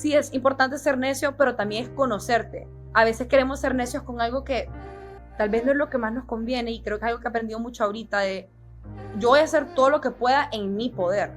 sí es importante ser necio, pero también es conocerte. A veces queremos ser necios con algo que tal vez no es lo que más nos conviene, y creo que es algo que he aprendido mucho ahorita de yo voy a hacer todo lo que pueda en mi poder,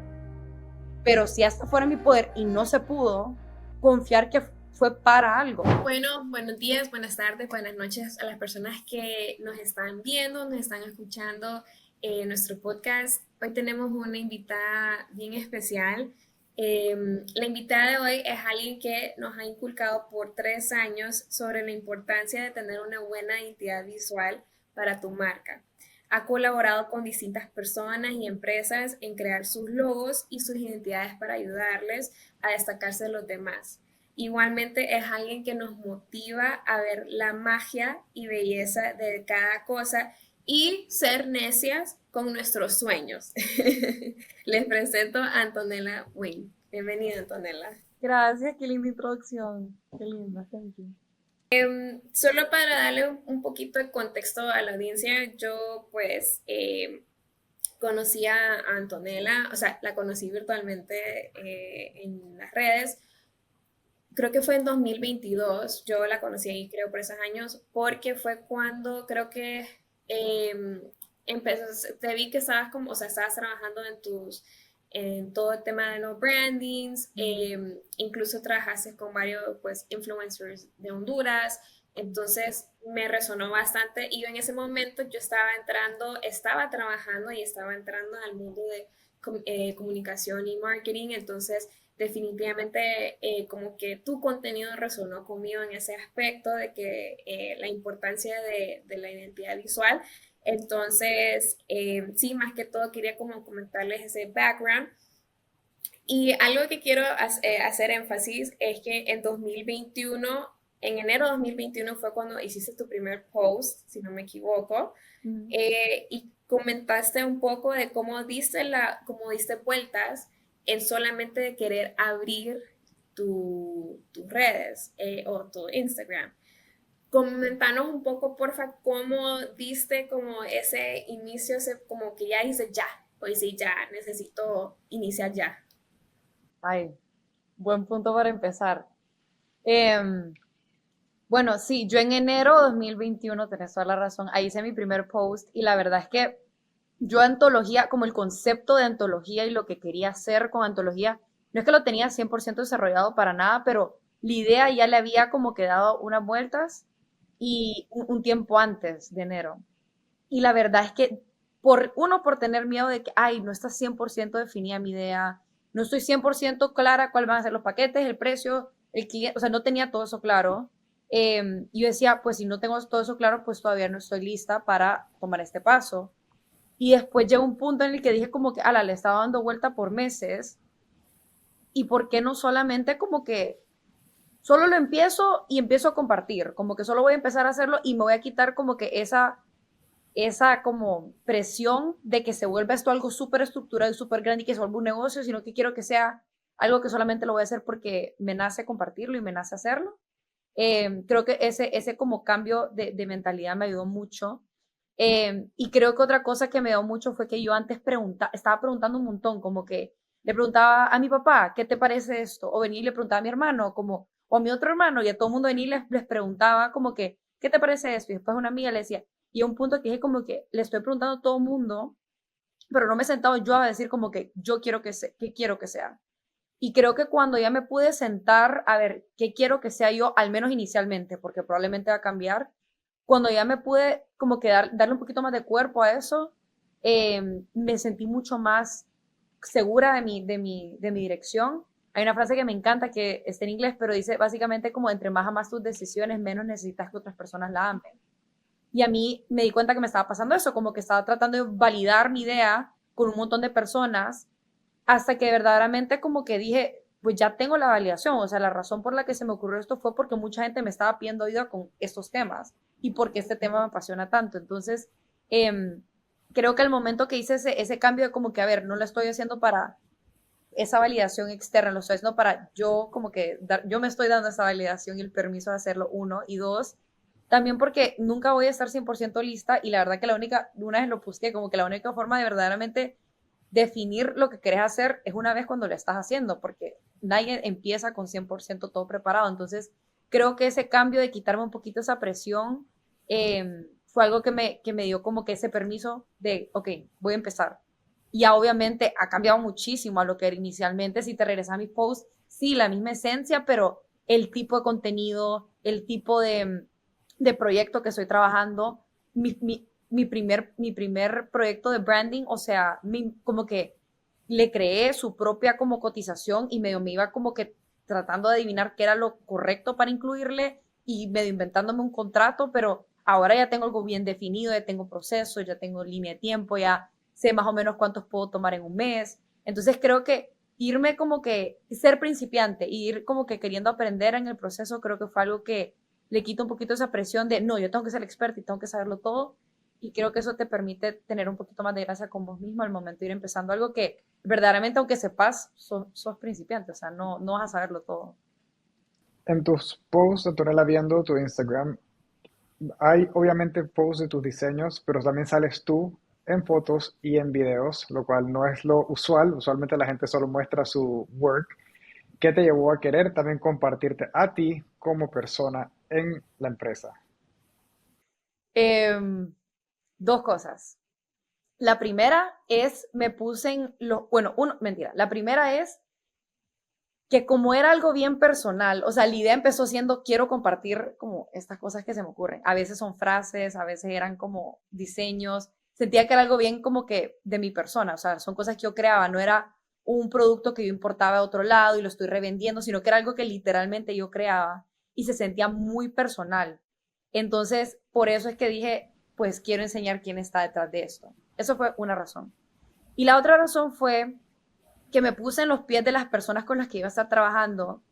pero si hasta fuera mi poder y no se pudo, confiar que fue para algo. Bueno, buenos días, buenas tardes, buenas noches a las personas que nos están viendo, nos están escuchando en nuestro podcast. Hoy tenemos una invitada bien especial. La invitada de hoy es alguien que nos ha inculcado por 3 años sobre la importancia de tener una buena identidad visual para tu marca. Ha colaborado con distintas personas y empresas en crear sus logos y sus identidades para ayudarles a destacarse de los demás. Igualmente es alguien que nos motiva a ver la magia y belleza de cada cosa y ser necias con nuestros sueños. Les presento a Antonella Wynn. Bienvenida, Antonella. Gracias, qué linda introducción. Qué linda, thank you. Solo para darle un poquito de contexto a la audiencia, yo pues conocí a Antonella, o sea, la conocí virtualmente en las redes. Creo que fue en 2022, yo la conocí ahí, creo, por esos años, porque fue cuando creo que eh, empezó, te vi que estabas como, o sea, estabas trabajando en todo el tema de los brandings, incluso trabajaste con varios, pues, influencers de Honduras, entonces me resonó bastante y yo en ese momento yo estaba trabajando y estaba entrando al mundo de comunicación y marketing, entonces definitivamente como que tu contenido resonó conmigo en ese aspecto de que la importancia de la identidad visual. Entonces, sí, más que todo quería como comentarles ese background. Y algo que quiero hacer énfasis es que en 2021, en enero de 2021 fue cuando hiciste tu primer post, si no me equivoco, Mm. y comentaste un poco de cómo diste vueltas en solamente de querer abrir tus redes o tu Instagram. Comentanos un poco, porfa, cómo diste como ese inicio, como que ya hice ya, pues sí, ya, necesito iniciar ya. Ay, buen punto para empezar. Em, bueno, sí, yo en enero de 2021, tenés toda la razón, ahí hice mi primer post y la verdad es que yo antología, como el concepto de antología y lo que quería hacer con antología, no es que lo tenía 100% desarrollado para nada, pero la idea ya le había como que dado unas vueltas y un tiempo antes de enero. Y la verdad es que por tener miedo de que, ay, no está 100% definida mi idea, no estoy 100% clara cuáles van a ser los paquetes, el precio, el cliente, o sea, no tenía todo eso claro. Y yo decía, pues si no tengo todo eso claro, pues todavía no estoy lista para tomar este paso. Y después llegó un punto en el que dije como que, ala, le estaba dando vuelta por meses, y por qué no solamente como que solo lo empiezo y empiezo a compartir, como que solo voy a empezar a hacerlo y me voy a quitar como que esa como presión de que se vuelva esto algo súper estructurado y súper grande y que se vuelva un negocio, sino que quiero que sea algo que solamente lo voy a hacer porque me nace compartirlo y me nace hacerlo. Creo que ese como cambio de mentalidad me ayudó mucho. Y creo que otra cosa que me dio mucho fue que yo antes estaba preguntando un montón, como que le preguntaba a mi papá, ¿qué te parece esto? O venía y le preguntaba a mi hermano, como, o a mi otro hermano, y a todo el mundo venía y les preguntaba como que, ¿qué te parece esto? Y después una amiga le decía, y a un punto que dije como que le estoy preguntando a todo el mundo, pero no me he sentado yo a decir como que yo quiero que quiero que sea. Y creo que cuando ya me pude sentar a ver qué quiero que sea yo, al menos inicialmente, porque probablemente va a cambiar, cuando ya me pude como que darle un poquito más de cuerpo a eso, me sentí mucho más segura de mi dirección. Hay una frase que me encanta que está en inglés, pero dice básicamente como entre más amas tus decisiones, menos necesitas que otras personas la amen. Y a mí me di cuenta que me estaba pasando eso, como que estaba tratando de validar mi idea con un montón de personas hasta que verdaderamente como que dije, pues ya tengo la validación, o sea, la razón por la que se me ocurrió esto fue porque mucha gente me estaba pidiendo ayuda con estos temas y porque este tema me apasiona tanto. Entonces, eh, creo que el momento que hice ese cambio de como que, a ver, no lo estoy haciendo para esa validación externa, lo estoy haciendo para yo como que, yo me estoy dando esa validación y el permiso de hacerlo, uno, y dos, también porque nunca voy a estar 100% lista y la verdad que una vez lo puse como que la única forma de verdaderamente definir lo que querés hacer es una vez cuando lo estás haciendo, porque nadie empieza con 100% todo preparado. Entonces, creo que ese cambio de quitarme un poquito esa presión fue algo que me dio como que ese permiso de, ok, voy a empezar. Y ya obviamente ha cambiado muchísimo a lo que era inicialmente. Si te regresas a mis posts, sí, la misma esencia, pero el tipo de contenido, el tipo de proyecto que estoy trabajando, mi primer proyecto de branding, o sea, como que le creé su propia como cotización y medio me iba como que tratando de adivinar qué era lo correcto para incluirle y medio inventándome un contrato, pero ahora ya tengo algo bien definido, ya tengo proceso, ya tengo línea de tiempo, ya sé más o menos cuántos puedo tomar en un mes. Entonces creo que irme como que ser principiante y ir como que queriendo aprender en el proceso, creo que fue algo que le quita un poquito esa presión de, no, yo tengo que ser experto y tengo que saberlo todo. Y creo que eso te permite tener un poquito más de gracia con vos mismo al momento de ir empezando algo que verdaderamente, aunque sepas, sos principiante, o sea, no vas a saberlo todo. En tus posts, Antonella, viendo tu Instagram, hay obviamente posts de tus diseños, pero también sales tú en fotos y en videos, lo cual no es lo usual. Usualmente la gente solo muestra su work. ¿Qué te llevó a querer también compartirte a ti como persona en la empresa? Em, Dos cosas. La primera es, me puse en lo, bueno, mentira, la primera es que como era algo bien personal, o sea, la idea empezó siendo, quiero compartir como estas cosas que se me ocurren. A veces son frases, a veces eran como diseños. Sentía que era algo bien como que de mi persona, o sea, son cosas que yo creaba, no era un producto que yo importaba de otro lado y lo estoy revendiendo, sino que era algo que literalmente yo creaba y se sentía muy personal. Entonces, por eso es que dije, pues quiero enseñar quién está detrás de esto. Eso fue una razón. Y la otra razón fue que me puse en los pies de las personas con las que iba a estar trabajando.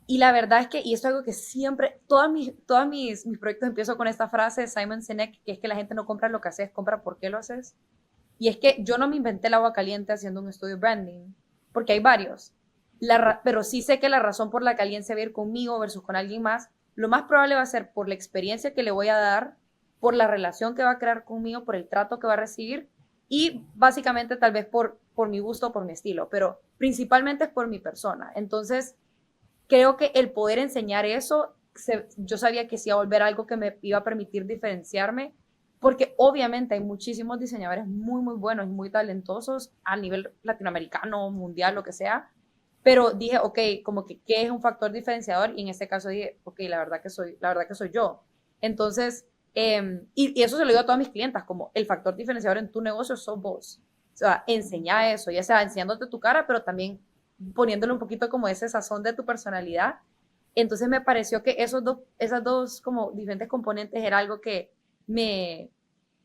Y la verdad es que, y esto es algo que siempre, todos mis proyectos empiezo con esta frase de Simon Sinek, que es que la gente no compra lo que haces, compra por qué lo haces. Y es que yo no me inventé el agua caliente haciendo un estudio de branding, porque hay varios. Pero sí sé que la razón por la que alguien se va a ir conmigo versus con alguien más, lo más probable va a ser por la experiencia que le voy a dar, por la relación que va a crear conmigo, por el trato que va a recibir y básicamente tal vez por mi gusto, por mi estilo, pero principalmente es por mi persona. Entonces, creo que el poder enseñar eso, yo sabía que sí iba a volver algo que me iba a permitir diferenciarme, porque obviamente hay muchísimos diseñadores muy, muy buenos y muy talentosos a nivel latinoamericano, mundial, lo que sea, pero dije, ok, como que qué es un factor diferenciador y en este caso dije, ok, la verdad que soy yo. Entonces, y eso se lo digo a todas mis clientas, como el factor diferenciador en tu negocio sos vos. O sea, enseña eso, ya sea enseñándote tu cara, pero también poniéndole un poquito como ese sazón de tu personalidad. Entonces me pareció que esas dos como diferentes componentes era algo que me,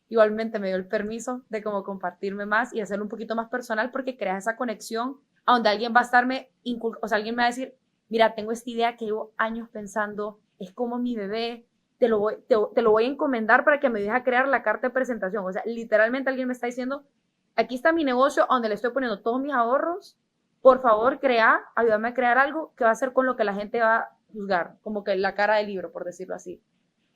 igualmente me dio el permiso de como compartirme más y hacerlo un poquito más personal porque creas esa conexión a donde alguien va a estarme, o sea, alguien me va a decir, mira, tengo esta idea que llevo años pensando, es como mi bebé, te lo voy a encomendar para que me deje crear la carta de presentación. O sea, literalmente alguien me está diciendo, aquí está mi negocio donde le estoy poniendo todos mis ahorros, por favor, ayúdame a crear algo que va a ser con lo que la gente va a juzgar, como que la cara del libro, por decirlo así.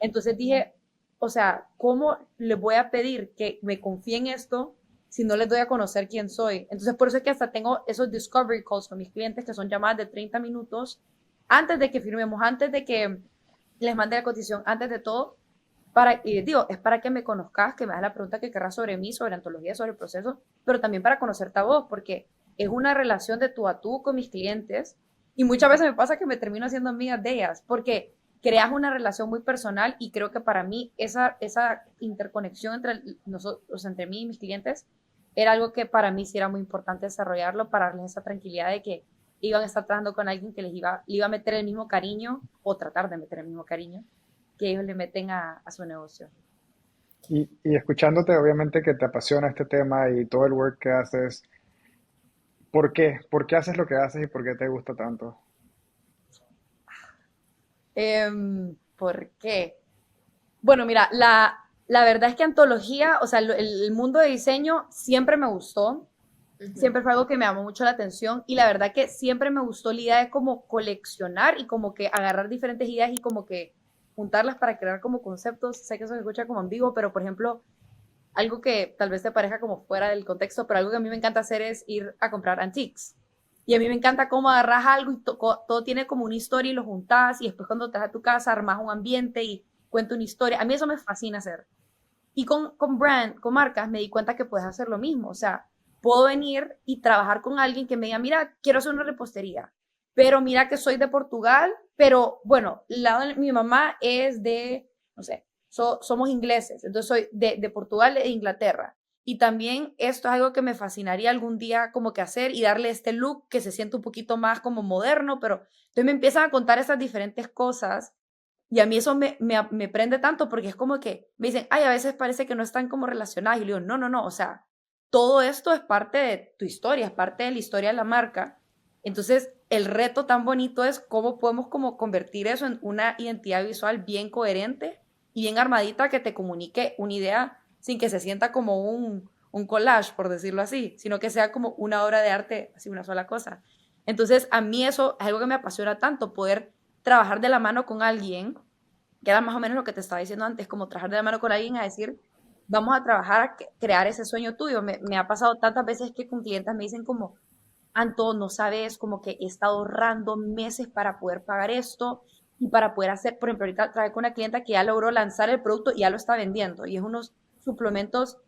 Entonces dije, o sea, ¿cómo les voy a pedir que me confíen esto si no les doy a conocer quién soy? Entonces, por eso es que hasta tengo esos discovery calls con mis clientes, que son llamadas de 30 minutos, antes de que firmemos, antes de que les mande la cotización, antes de todo, y les digo, es para que me conozcas, que me hagas la pregunta que querrás sobre mí, sobre antología, sobre el proceso, pero también para conocerte a vos, porque es una relación de tú a tú con mis clientes y muchas veces me pasa que me termino haciendo amigas de ellas, porque creas una relación muy personal y creo que para mí esa interconexión entre nosotros, o sea, entre mí y mis clientes era algo que para mí sí era muy importante desarrollarlo para darles esa tranquilidad de que iban a estar trabajando con alguien que le iba a meter el mismo cariño o tratar de meter el mismo cariño que ellos le meten a su negocio. Y escuchándote, obviamente que te apasiona este tema y todo el work que haces, ¿por qué? ¿Por qué haces lo que haces y por qué te gusta tanto? ¿Por qué? Bueno, mira, la verdad es que antología, o sea, el mundo de diseño siempre me gustó, Ujú. siempre fue algo que me llamó mucho la atención y la verdad que siempre me gustó la idea de como coleccionar y como que agarrar diferentes ideas y como que juntarlas para crear como conceptos. Sé que eso se escucha como ambiguo, pero por ejemplo, algo que tal vez te parezca como fuera del contexto, pero algo que a mí me encanta hacer es ir a comprar antiques. Y a mí me encanta cómo agarras algo y todo tiene como una historia y lo juntas y después cuando te vas a tu casa armas un ambiente y cuenta una historia. A mí eso me fascina hacer. Y con marcas me di cuenta que puedes hacer lo mismo. O sea, puedo venir y trabajar con alguien que me diga, mira, quiero hacer una repostería, pero mira que soy de Portugal, pero bueno, el lado de mi mamá es de, no sé, somos ingleses, entonces soy de Portugal e Inglaterra. Y también esto es algo que me fascinaría algún día como que hacer y darle este look que se siente un poquito más como moderno, pero entonces me empiezan a contar esas diferentes cosas y a mí eso me prende tanto porque es como que me dicen, ay, a veces parece que no están como relacionadas. Y yo digo, no, no, no, o sea, todo esto es parte de tu historia, es parte de la historia de la marca. Entonces, el reto tan bonito es cómo podemos como convertir eso en una identidad visual bien coherente y bien armadita que te comunique una idea sin que se sienta como un collage, por decirlo así, sino que sea como una obra de arte, así una sola cosa. Entonces, a mí eso es algo que me apasiona tanto, poder trabajar de la mano con alguien, que era más o menos lo que te estaba diciendo antes, como trabajar de la mano con alguien a decir, vamos a trabajar a crear ese sueño tuyo. Me ha pasado tantas veces que con clientes me dicen como, Anto, no sabes, como que he estado ahorrando meses para poder pagar esto y para poder hacer, por ejemplo, ahorita trabajé con una clienta que ya logró lanzar el producto y ya lo está vendiendo y es unos suplementos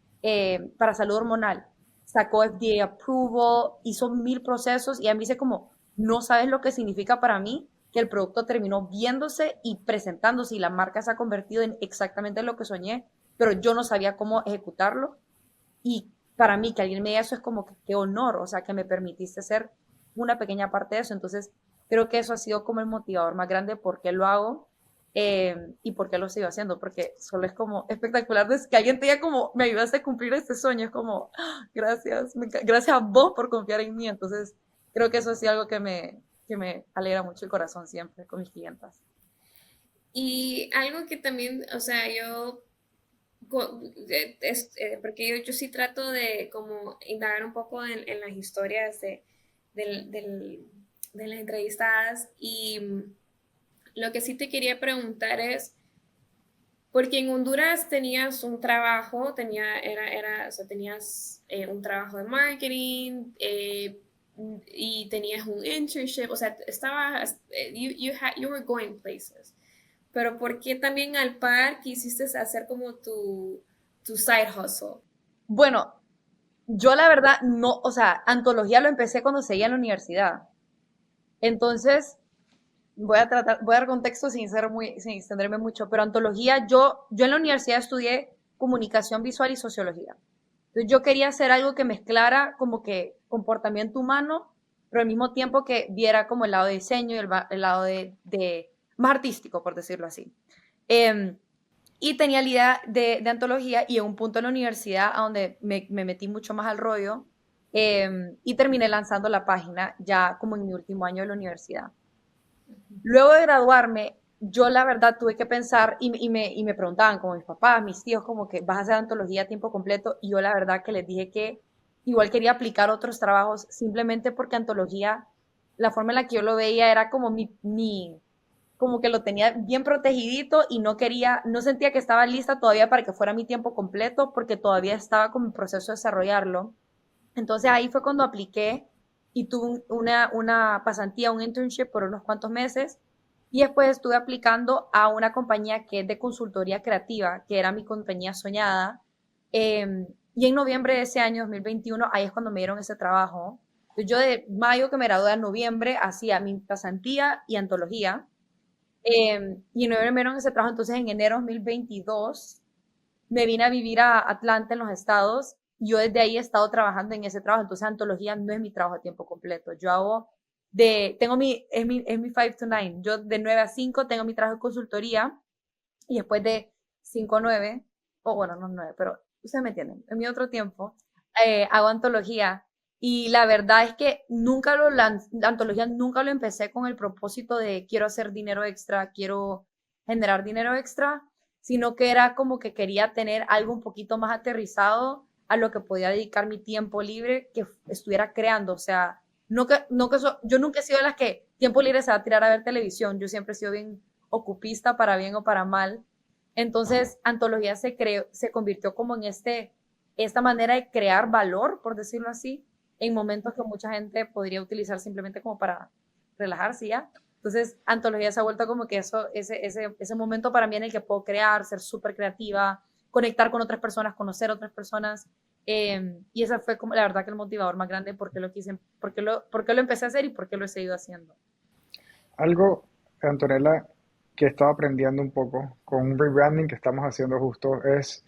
para salud hormonal. Sacó FDA approval, hizo 1000 procesos y a mí dice como, no sabes lo que significa para mí que el producto terminó viéndose y presentándose y la marca se ha convertido en exactamente lo que soñé, pero yo no sabía cómo ejecutarlo y para mí que alguien me diga eso es como que qué honor, o sea, que me permitiste ser una pequeña parte de eso. Entonces, creo que eso ha sido como el motivador más grande por qué lo hago y por qué lo sigo haciendo, porque solo es como espectacular que alguien te diga como, me ayudaste a cumplir este sueño, es como, gracias, gracias a vos por confiar en mí. Entonces, creo que eso ha sido algo que me alegra mucho el corazón siempre con mis clientas. Y algo que también, o sea, porque yo sí trato de como indagar un poco en las historias del, del, de las entrevistadas y lo que sí te quería preguntar es, porque en Honduras tenías un trabajo, o sea, tenías un trabajo de marketing y tenías un internship, o sea, you were going places. Pero ¿por qué también al par quisiste hacer como tu side hustle? Bueno, yo la verdad no, o sea, antología lo empecé cuando seguía en la universidad. Entonces, voy a dar contexto sin extenderme mucho, pero antología, yo en la universidad estudié comunicación visual y sociología. Entonces yo quería hacer algo que mezclara como que comportamiento humano, pero al mismo tiempo que viera como el lado de diseño y el lado de más artístico, por decirlo así. Eh, y tenía la idea de antología y en un punto en la universidad a donde me metí mucho más al rollo y terminé lanzando la página ya como en mi último año de la universidad. Luego de graduarme, yo la verdad tuve que pensar y me preguntaban como mis papás, mis tíos, como que vas a hacer antología a tiempo completo y yo la verdad que les dije que igual quería aplicar otros trabajos simplemente porque antología, la forma en la que yo lo veía era como como que lo tenía bien protegidito y no quería, no sentía que estaba lista todavía para que fuera mi tiempo completo porque todavía estaba como en proceso de desarrollarlo. Entonces ahí fue cuando apliqué y tuve una pasantía, un internship por unos cuantos meses y después estuve aplicando a una compañía que es de consultoría creativa, que era mi compañía soñada. Y en noviembre de ese año, 2021, ahí es cuando me dieron ese trabajo. Entonces, yo de mayo que me gradué a noviembre hacía mi pasantía y antología. Y en noviembre me dieron ese trabajo, entonces en enero de 2022 me vine a vivir a Atlanta, en los estados. Yo desde ahí he estado trabajando en ese trabajo, entonces antología no es mi trabajo a tiempo completo. Yo hago es mi 5 to 9. Yo de 9 a 5 tengo mi trabajo de consultoría y después de 5 a 9, o bueno, no 9, pero ustedes me entienden, en mi otro tiempo, hago antología. Y la verdad es que la antología nunca lo empecé con el propósito de quiero hacer dinero extra, quiero generar dinero extra, sino que era como que quería tener algo un poquito más aterrizado a lo que podía dedicar mi tiempo libre que estuviera creando. O sea, yo nunca he sido de las que tiempo libre se va a tirar a ver televisión. Yo siempre he sido bien ocupista para bien o para mal. Entonces, Antología se convirtió como en este esta manera de crear valor, por decirlo así, en momentos que mucha gente podría utilizar simplemente como para relajarse ya. Entonces, antología se ha vuelto como que ese momento para mí en el que puedo crear, ser súper creativa, conectar con otras personas, conocer otras personas. Y esa fue como la verdad que el motivador más grande porque lo quise, porque lo empecé a hacer y porque lo he seguido haciendo. Algo, Antonella, que estaba aprendiendo un poco con un rebranding que estamos haciendo justo es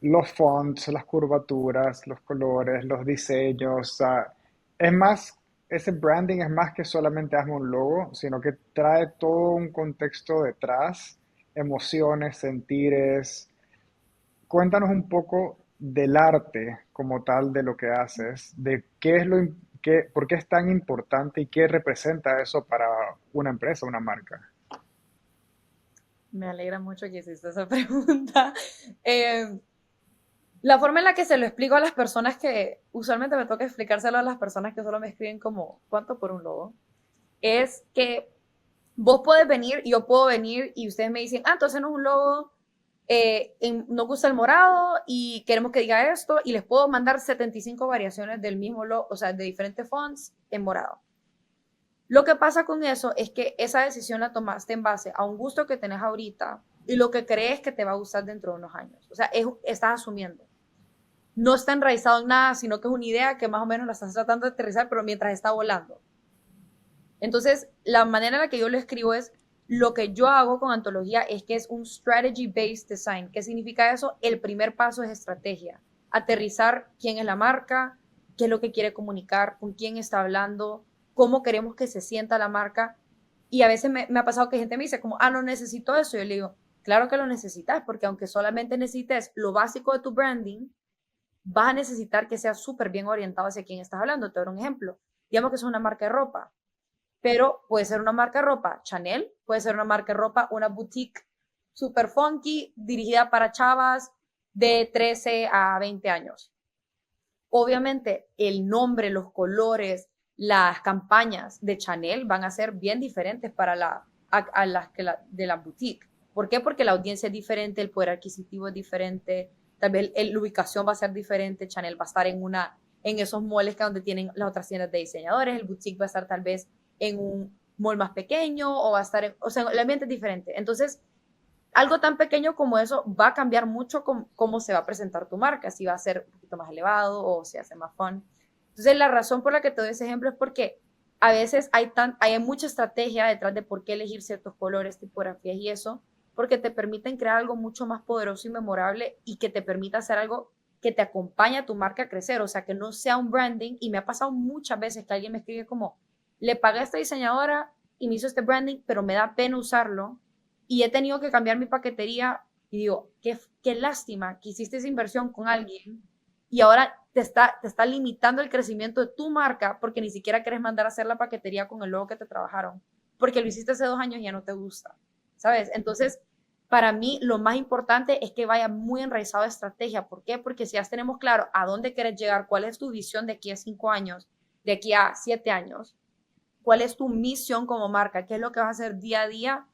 los fonts, las curvaturas, los colores, los diseños. O sea, es más, ese branding es más que solamente hazme un logo, sino que trae todo un contexto detrás, emociones, sentires. Cuéntanos un poco del arte como tal de lo que haces, de qué es por qué es tan importante y qué representa eso para una empresa, una marca. Me alegra mucho que hiciste esa pregunta. Eh, la forma en la que se lo explico a las personas que usualmente me toca explicárselo a las personas que solo me escriben como ¿cuánto por un logo? Es que vos podés venir, yo puedo venir y ustedes me dicen, entonces no es un logo, nos gusta el morado y queremos que diga esto y les puedo mandar 75 variaciones del mismo logo, o sea, de diferentes fonts en morado. Lo que pasa con eso es que esa decisión la tomaste en base a un gusto que tenés ahorita y lo que crees que te va a gustar dentro de unos años. O sea, estás asumiendo. No está enraizado en nada, sino que es una idea que más o menos la estás tratando de aterrizar, pero mientras está volando. Entonces, la manera en la que yo lo escribo es, lo que yo hago con antología es que es un strategy-based design. ¿Qué significa eso? El primer paso es estrategia. Aterrizar quién es la marca, qué es lo que quiere comunicar, con quién está hablando, cómo queremos que se sienta la marca. Y a veces me ha pasado que gente me dice como, no necesito eso. Yo le digo, claro que lo necesitas, porque aunque solamente necesites lo básico de tu branding, vas a necesitar que sea súper bien orientado hacia quién estás hablando. Te doy un ejemplo. Digamos que es una marca de ropa, pero puede ser una marca de ropa Chanel, puede ser una marca de ropa, una boutique super funky, dirigida para chavas de 13 a 20 años. Obviamente, el nombre, los colores, las campañas de Chanel van a ser bien diferentes para a las que de la boutique. ¿Por qué? Porque la audiencia es diferente, el poder adquisitivo es diferente, tal vez la ubicación va a ser diferente. Chanel va a estar en esos malls que donde tienen las otras tiendas de diseñadores, el boutique va a estar tal vez en un mall más pequeño o va a estar o sea, el ambiente es diferente. Entonces, algo tan pequeño como eso va a cambiar mucho cómo se va a presentar tu marca, si va a ser un poquito más elevado o si hace más fun. Entonces, la razón por la que te doy ese ejemplo es porque a veces hay mucha estrategia detrás de por qué elegir ciertos colores, tipografías y eso, porque te permiten crear algo mucho más poderoso y memorable y que te permita hacer algo que te acompañe a tu marca a crecer, o sea, que no sea un branding. Y me ha pasado muchas veces que alguien me escribe como, le pagué a esta diseñadora y me hizo este branding, pero me da pena usarlo y he tenido que cambiar mi paquetería y digo, qué lástima que hiciste esa inversión con alguien y ahora te está limitando el crecimiento de tu marca porque ni siquiera quieres mandar a hacer la paquetería con el logo que te trabajaron, porque lo hiciste hace 2 años y ya no te gusta, ¿sabes? Entonces, para mí lo más importante es que vaya muy enraizado de estrategia. ¿Por qué? Porque si ya tenemos claro a dónde quieres llegar, cuál es tu visión de aquí a 5 años, de aquí a 7 años, cuál es tu misión como marca, qué es lo que vas a hacer día a día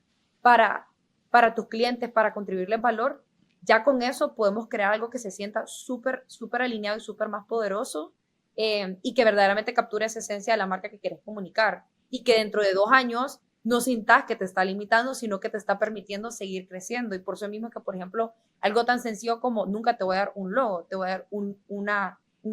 para, para tus clientes, para contribuirles valor, ya con eso podemos crear algo que se sienta súper, súper alineado y súper más poderoso, y que verdaderamente capture esa esencia de la marca que quieres comunicar y que dentro de 2 años no sintas que te está limitando, sino que te está permitiendo seguir creciendo. Y por eso mismo que, por ejemplo, algo tan sencillo como nunca te voy a dar un logo, te voy a dar un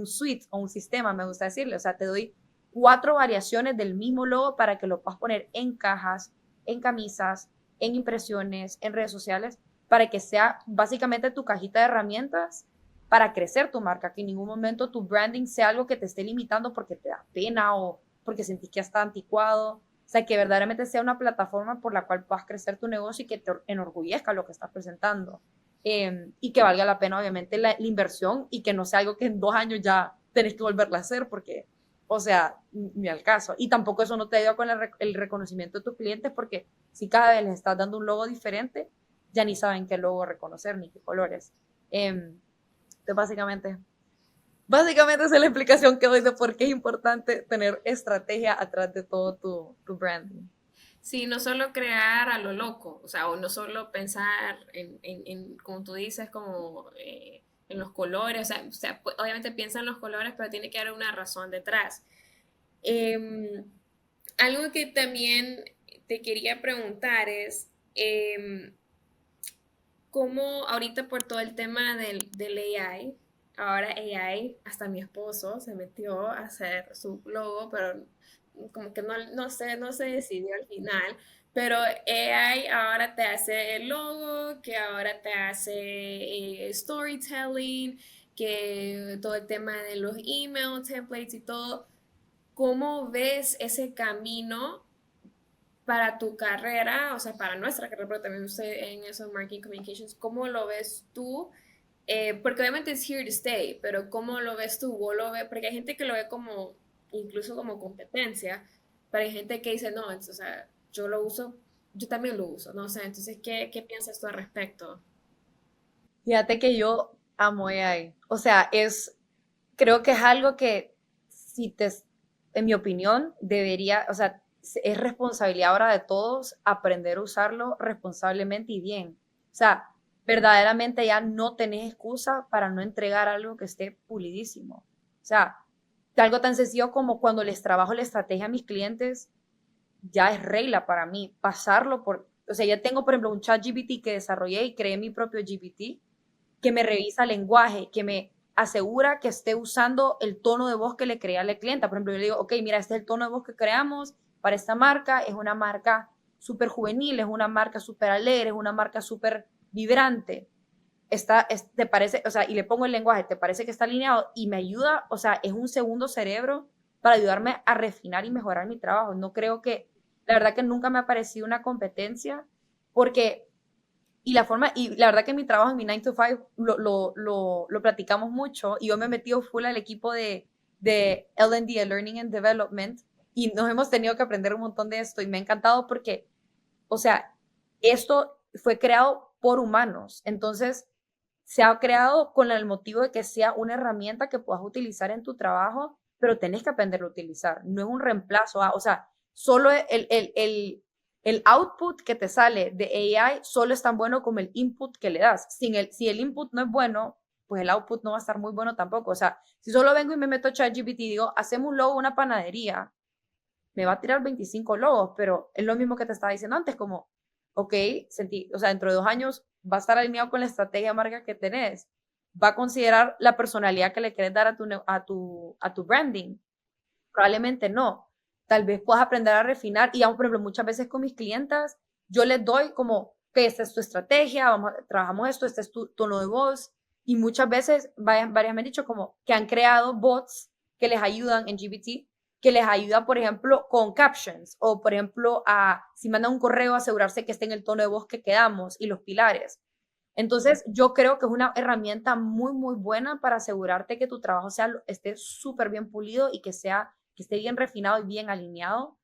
suite o un sistema, me gusta decirle, o sea, te doy 4 variaciones del mismo logo para que lo puedas poner en cajas, en camisas, en impresiones, en redes sociales, para que sea básicamente tu cajita de herramientas para crecer tu marca, que en ningún momento tu branding sea algo que te esté limitando porque te da pena o porque sentís que ya está anticuado. O sea, que verdaderamente sea una plataforma por la cual puedas crecer tu negocio y que te enorgullezca lo que estás presentando. Y que valga la pena, obviamente, la inversión y que no sea algo que en 2 años ya tenés que volverla a hacer porque, o sea, ni al caso. Y tampoco eso no te ayuda con el reconocimiento de tus clientes porque si cada vez les estás dando un logo diferente, ya ni saben qué logo reconocer ni qué colores. Entonces, básicamente esa es la explicación que doy de por qué es importante tener estrategia atrás de todo tu branding. Sí, no solo crear a lo loco, o sea, o no solo pensar como tú dices, como en los colores, o sea, obviamente piensa en los colores, pero tiene que haber una razón detrás. Em, Algo que también te quería preguntar es, ¿cómo ahorita por todo el tema del AI, ahora AI, hasta mi esposo se metió a hacer su logo, pero como que no se decidió al final, pero AI ahora te hace el logo, que ahora te hace storytelling, que todo el tema de los email templates y todo. ¿Cómo ves ese camino para tu carrera, o sea, para nuestra carrera, pero también estoy en eso de marketing communications? ¿Cómo lo ves tú? Porque obviamente es here to stay, pero ¿cómo lo ves tú? ¿Vos lo ves? Porque hay gente que lo ve como, incluso como competencia, pero hay gente que dice, no, o sea, yo lo uso, yo también lo uso, no sé, entonces, ¿qué piensas tú al respecto? Fíjate que yo amo AI. O sea, creo que es algo que, si te, en mi opinión, debería, o sea, es responsabilidad ahora de todos aprender a usarlo responsablemente y bien. O sea, verdaderamente ya no tenés excusa para no entregar algo que esté pulidísimo. O sea, algo tan sencillo como cuando les trabajo la estrategia a mis clientes, ya es regla para mí pasarlo por, o sea, ya tengo, por ejemplo, un chat GPT que desarrollé y creé mi propio GPT que me revisa el lenguaje, que me asegura que esté usando el tono de voz que le crea a la clienta. Por ejemplo, yo le digo, ok, mira, este es el tono de voz que creamos para esta marca, es una marca súper juvenil, es una marca súper alegre, es una marca súper vibrante. ¿Te parece? O sea, y le pongo el lenguaje, ¿te parece que está alineado? Y me ayuda, o sea, es un segundo cerebro para ayudarme a refinar y mejorar mi trabajo. No creo que, la verdad que nunca me ha parecido una competencia, porque y la verdad que mi trabajo en mi 9 to 5 lo platicamos mucho y yo me he metido full al equipo de L&D, Learning and Development, y nos hemos tenido que aprender un montón de esto y me ha encantado porque, o sea, esto fue creado por humanos, entonces se ha creado con el motivo de que sea una herramienta que puedas utilizar en tu trabajo, pero tenés que aprender a utilizar, no es un reemplazo, o sea, solo el output que te sale de AI solo es tan bueno como el input que le das. Si el input no es bueno, pues el output no va a estar muy bueno tampoco. O sea, si solo vengo y me meto a ChatGPT y digo, hacemos un logo de una panadería, me va a tirar 25 logos, pero es lo mismo que te estaba diciendo antes, como, ok, o sea, dentro de 2 años va a estar alineado con la estrategia de marca que tenés, va a considerar la personalidad que le quieres dar a tu branding. Probablemente no. Tal vez puedas aprender a refinar y aún, por ejemplo, muchas veces con mis clientas, yo les doy como que esta es tu estrategia, trabajamos esto, este es tu tono de voz, y muchas veces varias me han dicho como que han creado bots que les ayudan en GPT, que les ayuda, por ejemplo, con captions o, por ejemplo, si mandan un correo, asegurarse que esté en el tono de voz que quedamos y los pilares. Entonces, yo creo que es una herramienta muy, muy buena para asegurarte que tu trabajo esté súper bien pulido y que esté bien refinado y bien alineado.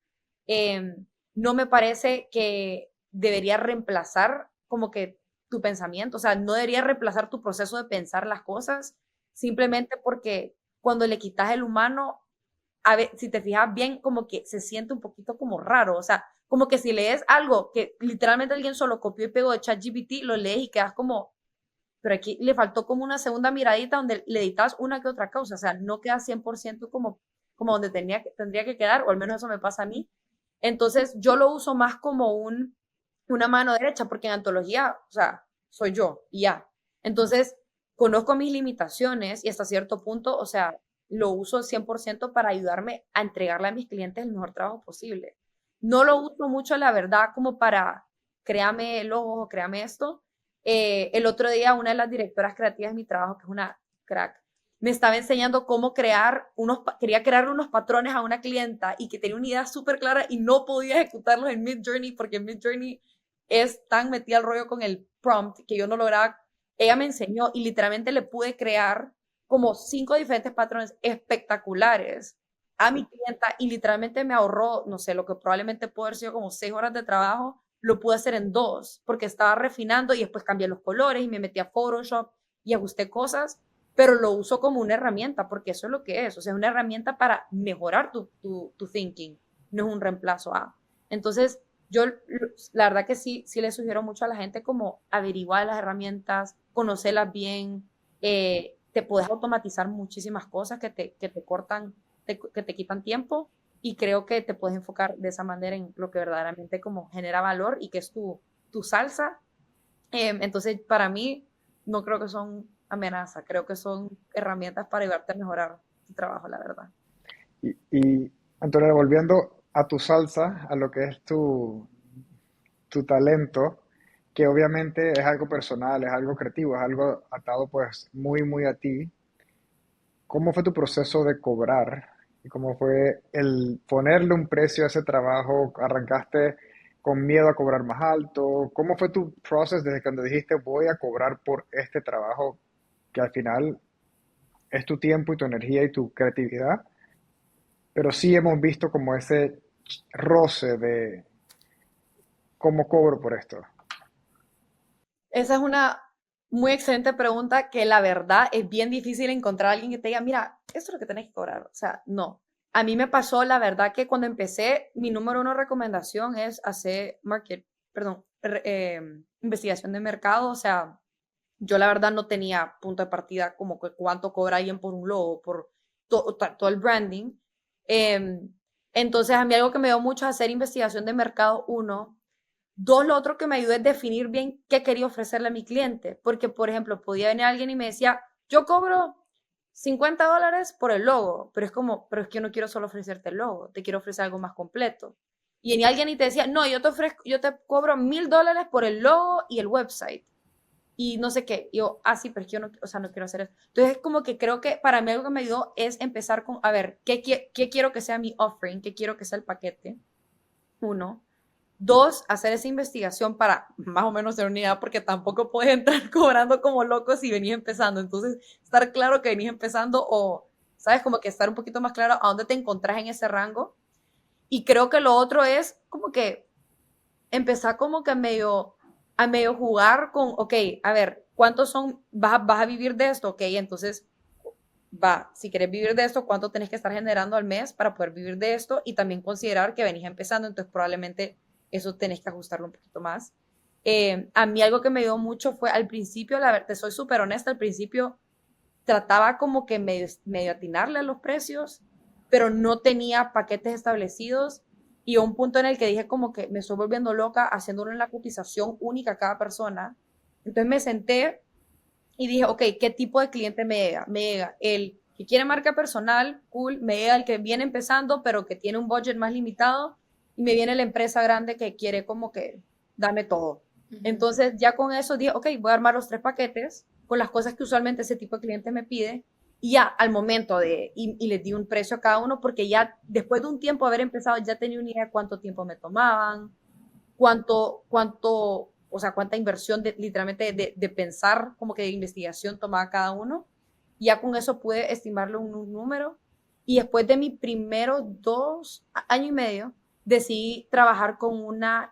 Eh, no me parece que debería reemplazar como que tu pensamiento, o sea, no debería reemplazar tu proceso de pensar las cosas, simplemente porque cuando le quitas el humano, a ver, si te fijas bien, como que se siente un poquito como raro, o sea, como que si lees algo que literalmente alguien solo copió y pegó de ChatGPT, lo lees y quedas como, pero aquí le faltó como una segunda miradita donde le editas una que otra cosa, o sea, no queda 100% como donde tendría que quedar, o al menos eso me pasa a mí. Entonces, yo lo uso más como una mano derecha, porque en antología, o sea, soy yo y ya. Entonces, conozco mis limitaciones y hasta cierto punto, o sea, lo uso 100% para ayudarme a entregarle a mis clientes el mejor trabajo posible. No lo uso mucho, la verdad, como para créame el logo o créame esto. El otro día, una de las directoras creativas de mi trabajo, que es una crack, me estaba enseñando cómo quería crear unos patrones a una clienta y que tenía una idea súper clara y no podía ejecutarlos en Midjourney porque Midjourney es tan metida al rollo con el prompt que yo no lograba. Ella me enseñó y literalmente le pude crear como 5 diferentes patrones espectaculares a mi clienta y literalmente me ahorró, no sé, lo que probablemente pudo haber sido como 6 horas de trabajo, lo pude hacer en 2 porque estaba refinando y después cambié los colores y me metí a Photoshop y ajusté cosas, pero lo uso como una herramienta porque eso es lo que es, o sea, es una herramienta para mejorar tu thinking, no es un reemplazo a. Entonces, yo la verdad que sí le sugiero mucho a la gente como averiguar las herramientas, conocerlas bien, te puedes automatizar muchísimas cosas que te cortan, que te quitan tiempo y creo que te puedes enfocar de esa manera en lo que verdaderamente como genera valor y que es tu salsa. Entonces, para mí, no creo que son amenazas, creo que son herramientas para ayudarte a mejorar tu trabajo, la verdad. Y Antonella, volviendo a tu salsa, a lo que es tu talento, que obviamente es algo personal, es algo creativo, es algo atado pues muy, muy a ti. ¿Cómo fue tu proceso de cobrar? ¿Y cómo fue el ponerle un precio a ese trabajo? ¿Arrancaste con miedo a cobrar más alto? ¿Cómo fue tu proceso desde cuando dijiste voy a cobrar por este trabajo que al final es tu tiempo y tu energía y tu creatividad? Pero sí hemos visto como ese roce de cómo cobro por esto. Esa es una muy excelente pregunta que la verdad es bien difícil encontrar a alguien que te diga, mira, esto es lo que tenés que cobrar. O sea, no. A mí me pasó, la verdad, que cuando empecé, mi número uno recomendación es hacer investigación de mercado. O sea, yo la verdad no tenía punto de partida como que cuánto cobra alguien por un logo, por todo el branding. Em, entonces, a mí algo que me dio mucho es hacer investigación de mercado, uno. Dos, lo otro que me ayudó es definir bien qué quería ofrecerle a mi cliente. Porque, por ejemplo, podía venir alguien y me decía, yo cobro $50 por el logo, pero es como, pero es que yo no quiero solo ofrecerte el logo, te quiero ofrecer algo más completo. Y venía alguien y te decía, no, yo te cobro $1000 por el logo y el website y no sé qué. Y yo, sí, pero es que yo no, o sea, no quiero hacer eso. Entonces, como que creo que para mí algo que me ayudó es empezar con, a ver, ¿qué quiero que sea mi offering? ¿Qué quiero que sea el paquete? Uno. Dos, hacer esa investigación para más o menos tener una idea, porque tampoco puedes entrar cobrando como loco si venís empezando. Entonces, estar claro que venís empezando o, ¿sabes? Como que estar un poquito más claro a dónde te encontrás en ese rango. Y creo que lo otro es como que empezar como que a medio jugar con, ok, a ver, ¿cuántos son, vas a vivir de esto? Ok, entonces, si quieres vivir de esto, ¿cuánto tenés que estar generando al mes para poder vivir de esto? Y también considerar que venís empezando, entonces probablemente eso tenés que ajustarlo un poquito más. A mí algo que me dio mucho fue al principio, la verdad, te soy súper honesta, al principio trataba como que medio atinarle a los precios, pero no tenía paquetes establecidos y a un punto en el que dije como que me estoy volviendo loca haciéndolo en la cotización única a cada persona. Entonces me senté y dije, ok, ¿qué tipo de cliente me llega? Me llega el que quiere marca personal, cool, me llega el que viene empezando, pero que tiene un budget más limitado, y me viene la empresa grande que quiere como que dame todo. Ujú. Entonces, ya con eso dije, ok, voy a armar los tres paquetes con las cosas que usualmente ese tipo de cliente me pide, y ya al momento y les di un precio a cada uno, porque ya después de un tiempo de haber empezado, ya tenía una idea de cuánto tiempo me tomaban, o sea, cuánta inversión literalmente de pensar, como que de investigación tomaba cada uno. Y ya con eso pude estimarlo un número. Y después de mis primeros años y medio, decidí trabajar con una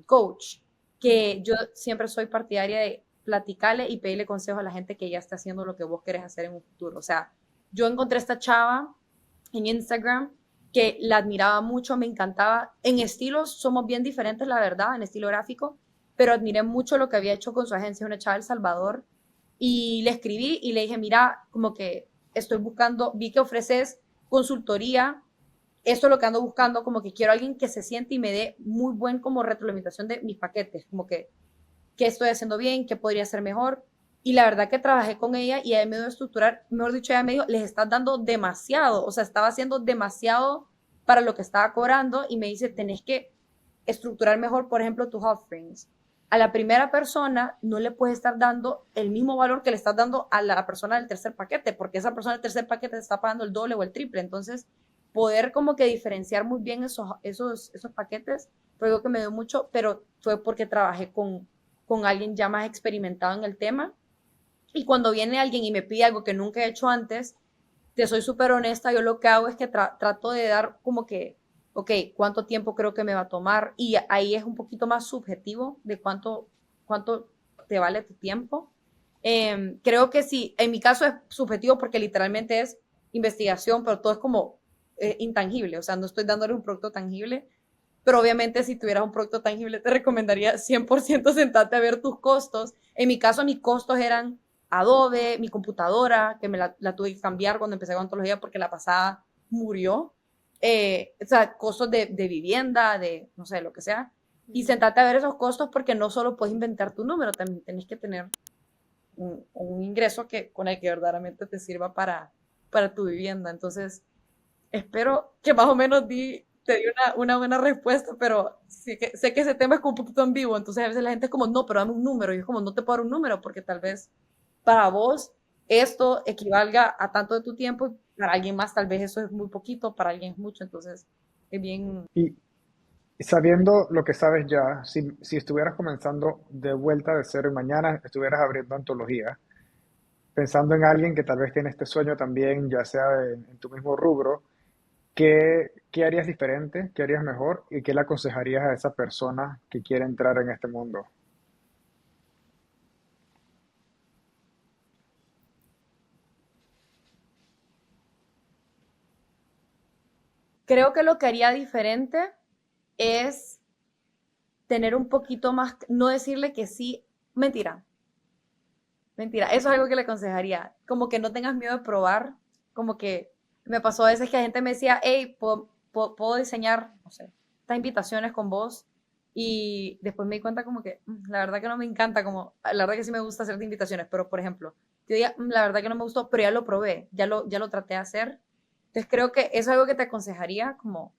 coach, que yo siempre soy partidaria de platicarle y pedirle consejos a la gente que ya está haciendo lo que vos querés hacer en un futuro. O sea, yo encontré esta chava en Instagram que la admiraba mucho, me encantaba. En estilos somos bien diferentes, la verdad, en estilo gráfico, pero admiré mucho lo que había hecho con su agencia, una chava de El Salvador, y le escribí y le dije, mira, como que estoy buscando, vi que ofreces consultoría, esto es lo que ando buscando, como que quiero a alguien que se siente y me dé muy buen como retroalimentación de mis paquetes, como que qué estoy haciendo bien, qué podría ser mejor. Y la verdad que trabajé con ella y ella me dio a estructurar, mejor dicho, ella me dijo, les estás dando demasiado, o sea, estaba haciendo demasiado para lo que estaba cobrando y me dice, tenés que estructurar mejor, por ejemplo, tus offerings. A la primera persona no le puedes estar dando el mismo valor que le estás dando a la persona del tercer paquete, porque esa persona del tercer paquete te está pagando el doble o el triple. Entonces, poder como que diferenciar muy bien esos paquetes fue algo que me dio mucho, pero fue porque trabajé con alguien ya más experimentado en el tema. Y cuando viene alguien y me pide algo que nunca he hecho antes, te soy súper honesta, yo lo que hago es que trato de dar como que, ok, ¿cuánto tiempo creo que me va a tomar? Y ahí es un poquito más subjetivo de cuánto te vale tu tiempo. Creo que sí, en mi caso es subjetivo porque literalmente es investigación, pero todo es como intangible, o sea, no estoy dándole un producto tangible, pero obviamente si tuvieras un producto tangible te recomendaría 100% sentarte a ver tus costos. En mi caso mis costos eran Adobe, mi computadora, que la tuve que cambiar cuando empecé con ontología porque la pasada murió. O sea, costos de vivienda, de no sé, lo que sea. Y sentarte a ver esos costos porque no solo puedes inventar tu número, también tenés que tener un ingreso con el que verdaderamente te sirva para tu vivienda. Entonces, espero que más o menos te di una buena respuesta, pero sí sé que ese tema es como un poquito ambiguo, entonces a veces la gente es como, no, pero dame un número, y es como, no te puedo dar un número, porque tal vez para vos esto equivalga a tanto de tu tiempo, y para alguien más tal vez eso es muy poquito, para alguien es mucho, entonces es bien. Y sabiendo lo que sabes ya, si estuvieras comenzando de vuelta de cero y mañana estuvieras abriendo antología, pensando en alguien que tal vez tiene este sueño también, ya sea en tu mismo rubro, ¿qué harías diferente? ¿Qué harías mejor? ¿Y qué le aconsejarías a esa persona que quiere entrar en este mundo? Creo que lo que haría diferente es tener un poquito más, no decirle que sí, mentira, mentira, eso es algo que le aconsejaría, como que no tengas miedo de probar, como que me pasó a veces que la gente me decía, hey, puedo diseñar, no sé, estas invitaciones con vos, y después me di cuenta como que la verdad que no me encanta, como la verdad que sí me gusta hacer invitaciones, pero por ejemplo, yo diga, la verdad que no me gustó, pero ya lo probé, ya lo traté de hacer, entonces creo que eso es algo que te aconsejaría, como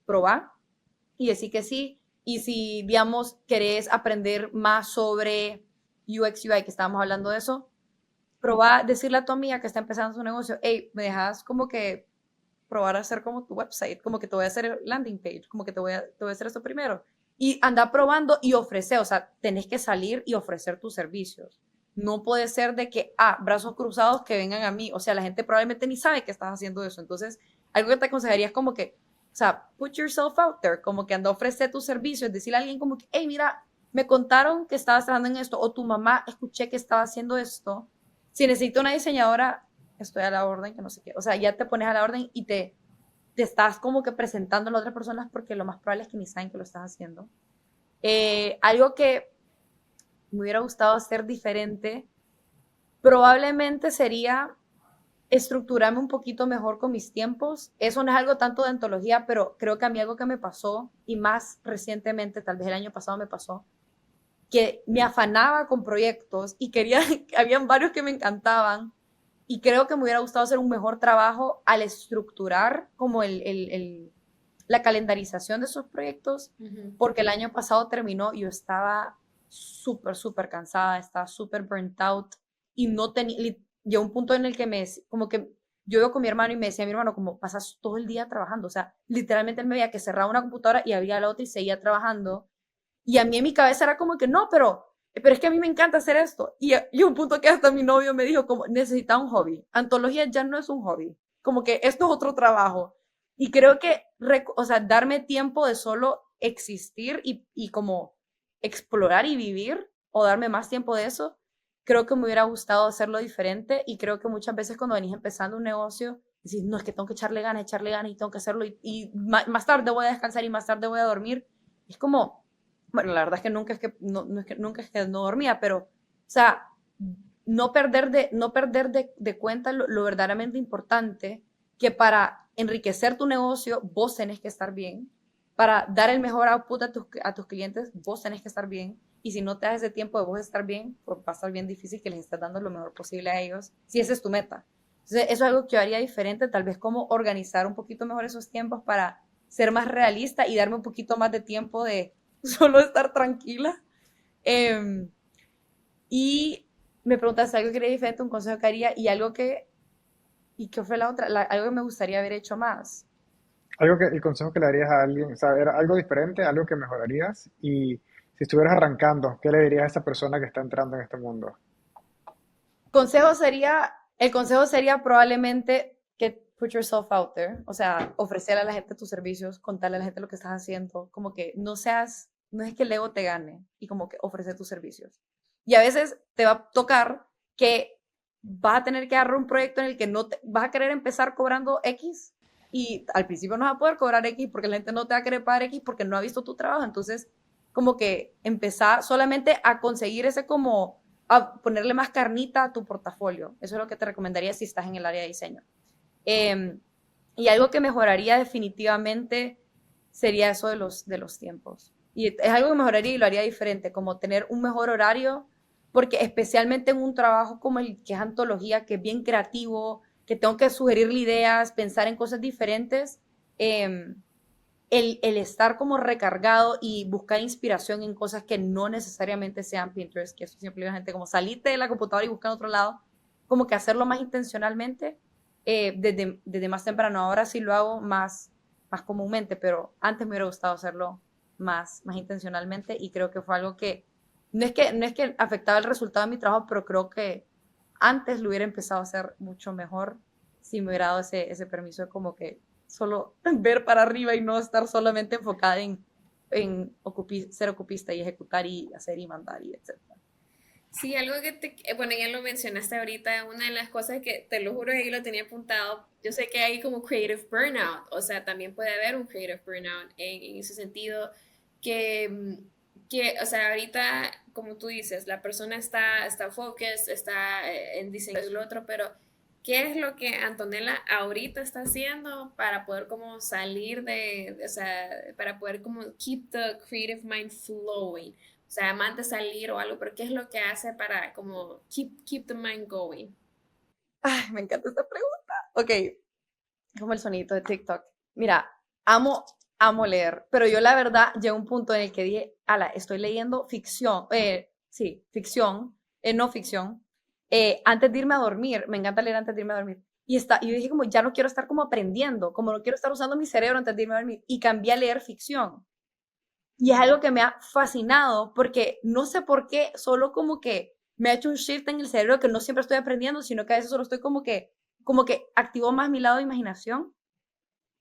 probar y decir que sí. Y si, digamos, querés aprender más sobre UX, UI, que estábamos hablando de eso, probar, decirle a tu amiga que está empezando su negocio, hey, me dejas como que probar a hacer como tu website, como que te voy a hacer el landing page, como que te voy a hacer esto primero. Y anda probando y ofrecer, o sea, tenés que salir y ofrecer tus servicios. No puede ser de que, brazos cruzados que vengan a mí. O sea, la gente probablemente ni sabe que estás haciendo eso. Entonces, algo que te aconsejaría es como que, o sea, put yourself out there, como que anda a ofrecer tus servicios, decirle a alguien como que, hey, mira, me contaron que estabas trabajando en esto, o tu mamá escuché que estaba haciendo esto. Si necesito una diseñadora, estoy a la orden, que no sé qué. O sea, ya te pones a la orden y te estás como que presentando a las otras personas porque lo más probable es que ni saben que lo estás haciendo. Algo que me hubiera gustado hacer diferente probablemente sería estructurarme un poquito mejor con mis tiempos. Eso no es algo tanto de antología, pero creo que a mí algo que me pasó, y más recientemente, tal vez el año pasado me pasó, que me afanaba con proyectos y quería, habían varios que me encantaban, y creo que me hubiera gustado hacer un mejor trabajo al estructurar como la calendarización de esos proyectos, porque el año pasado terminó y yo estaba súper, súper cansada, estaba súper burnt out y no tenía, llegó un punto en el que como que yo iba con mi hermano y me decía mi hermano, como pasas todo el día trabajando, o sea, literalmente él me veía que cerraba una computadora y abría la otra y seguía trabajando, y a mí en mi cabeza era como que no, pero es que a mí me encanta hacer esto. Y un punto que hasta mi novio me dijo, como, necesita un hobby. Antología ya no es un hobby. Como que esto es otro trabajo. Y creo que, o sea, darme tiempo de solo existir y como explorar y vivir, o darme más tiempo de eso, creo que me hubiera gustado hacerlo diferente. Y creo que muchas veces cuando venís empezando un negocio, decís, no, es que tengo que echarle ganas y tengo que hacerlo. Y más tarde voy a descansar y más tarde voy a dormir. Es como, bueno, la verdad es que no es que nunca es que no dormía, pero, o sea, no perder de cuenta lo verdaderamente importante, que para enriquecer tu negocio vos tenés que estar bien, para dar el mejor output a tus clientes vos tenés que estar bien, y si no te das ese tiempo de vos estar bien, pues va a estar bien difícil que les estés dando lo mejor posible a ellos, si esa es tu meta. Entonces, eso es algo que yo haría diferente, tal vez como organizar un poquito mejor esos tiempos para ser más realista y darme un poquito más de tiempo de solo estar tranquila. Eh, y me preguntaste algo que quería diferente, un consejo que haría y ¿y qué fue la otra? Algo que me gustaría haber hecho más. El consejo que le darías a alguien, o sea, era algo diferente, algo que mejorarías, y si estuvieras arrancando, ¿qué le dirías a esa persona que está entrando en este mundo? El consejo sería probablemente que put yourself out there, o sea, ofrecerle a la gente tus servicios, contarle a la gente lo que estás haciendo, como que no es que el ego te gane y como que ofrece tus servicios. Y a veces te va a tocar que vas a tener que agarrar un proyecto en el que no vas a querer empezar cobrando X, y al principio no vas a poder cobrar X porque la gente no te va a querer pagar X porque no ha visto tu trabajo. Entonces, como que empezar solamente a conseguir ese como a ponerle más carnita a tu portafolio. Eso es lo que te recomendaría si estás en el área de diseño. Eh, y algo que mejoraría definitivamente sería eso de los tiempos. Y es algo que mejoraría y lo haría diferente, como tener un mejor horario, porque especialmente en un trabajo como el que es antología, que es bien creativo, que tengo que sugerirle ideas, pensar en cosas diferentes, eh, el estar como recargado y buscar inspiración en cosas que no necesariamente sean Pinterest, que eso siempre la gente como salirte de la computadora y buscar en otro lado, como que hacerlo más intencionalmente desde más temprano. Ahora sí lo hago más comúnmente, pero antes me hubiera gustado hacerlo más intencionalmente y creo que fue algo que no es que afectaba el resultado de mi trabajo, pero creo que antes lo hubiera empezado a hacer mucho mejor si me hubiera dado ese permiso de como que solo ver para arriba y no estar solamente enfocada en ser ocupista y ejecutar y hacer y mandar y etcétera. Sí, algo que bueno, ya lo mencionaste ahorita, una de las cosas que te lo juro que ahí lo tenía apuntado, yo sé que hay como creative burnout, o sea, también puede haber un creative burnout en ese sentido que, o sea, ahorita, como tú dices, la persona está focused, está en diseño y lo otro, pero ¿qué es lo que Antonella ahorita está haciendo para poder como salir o sea, para poder como keep the creative mind flowing? O sea, además de salir o algo, pero ¿qué es lo que hace para como keep the mind going? Ay, me encanta esta pregunta. Ok, como el sonito de TikTok. Mira, amo leer, pero yo la verdad llegué a un punto en el que dije, ala, estoy leyendo ficción, sí, ficción, no ficción, antes de irme a dormir, me encanta leer antes de irme a dormir. Y yo dije como, ya no quiero estar como aprendiendo, como no quiero estar usando mi cerebro antes de irme a dormir, y cambié a leer ficción. Y es algo que me ha fascinado porque no sé por qué, solo como que me ha hecho un shift en el cerebro que no siempre estoy aprendiendo, sino que a veces solo estoy como que activó más mi lado de imaginación.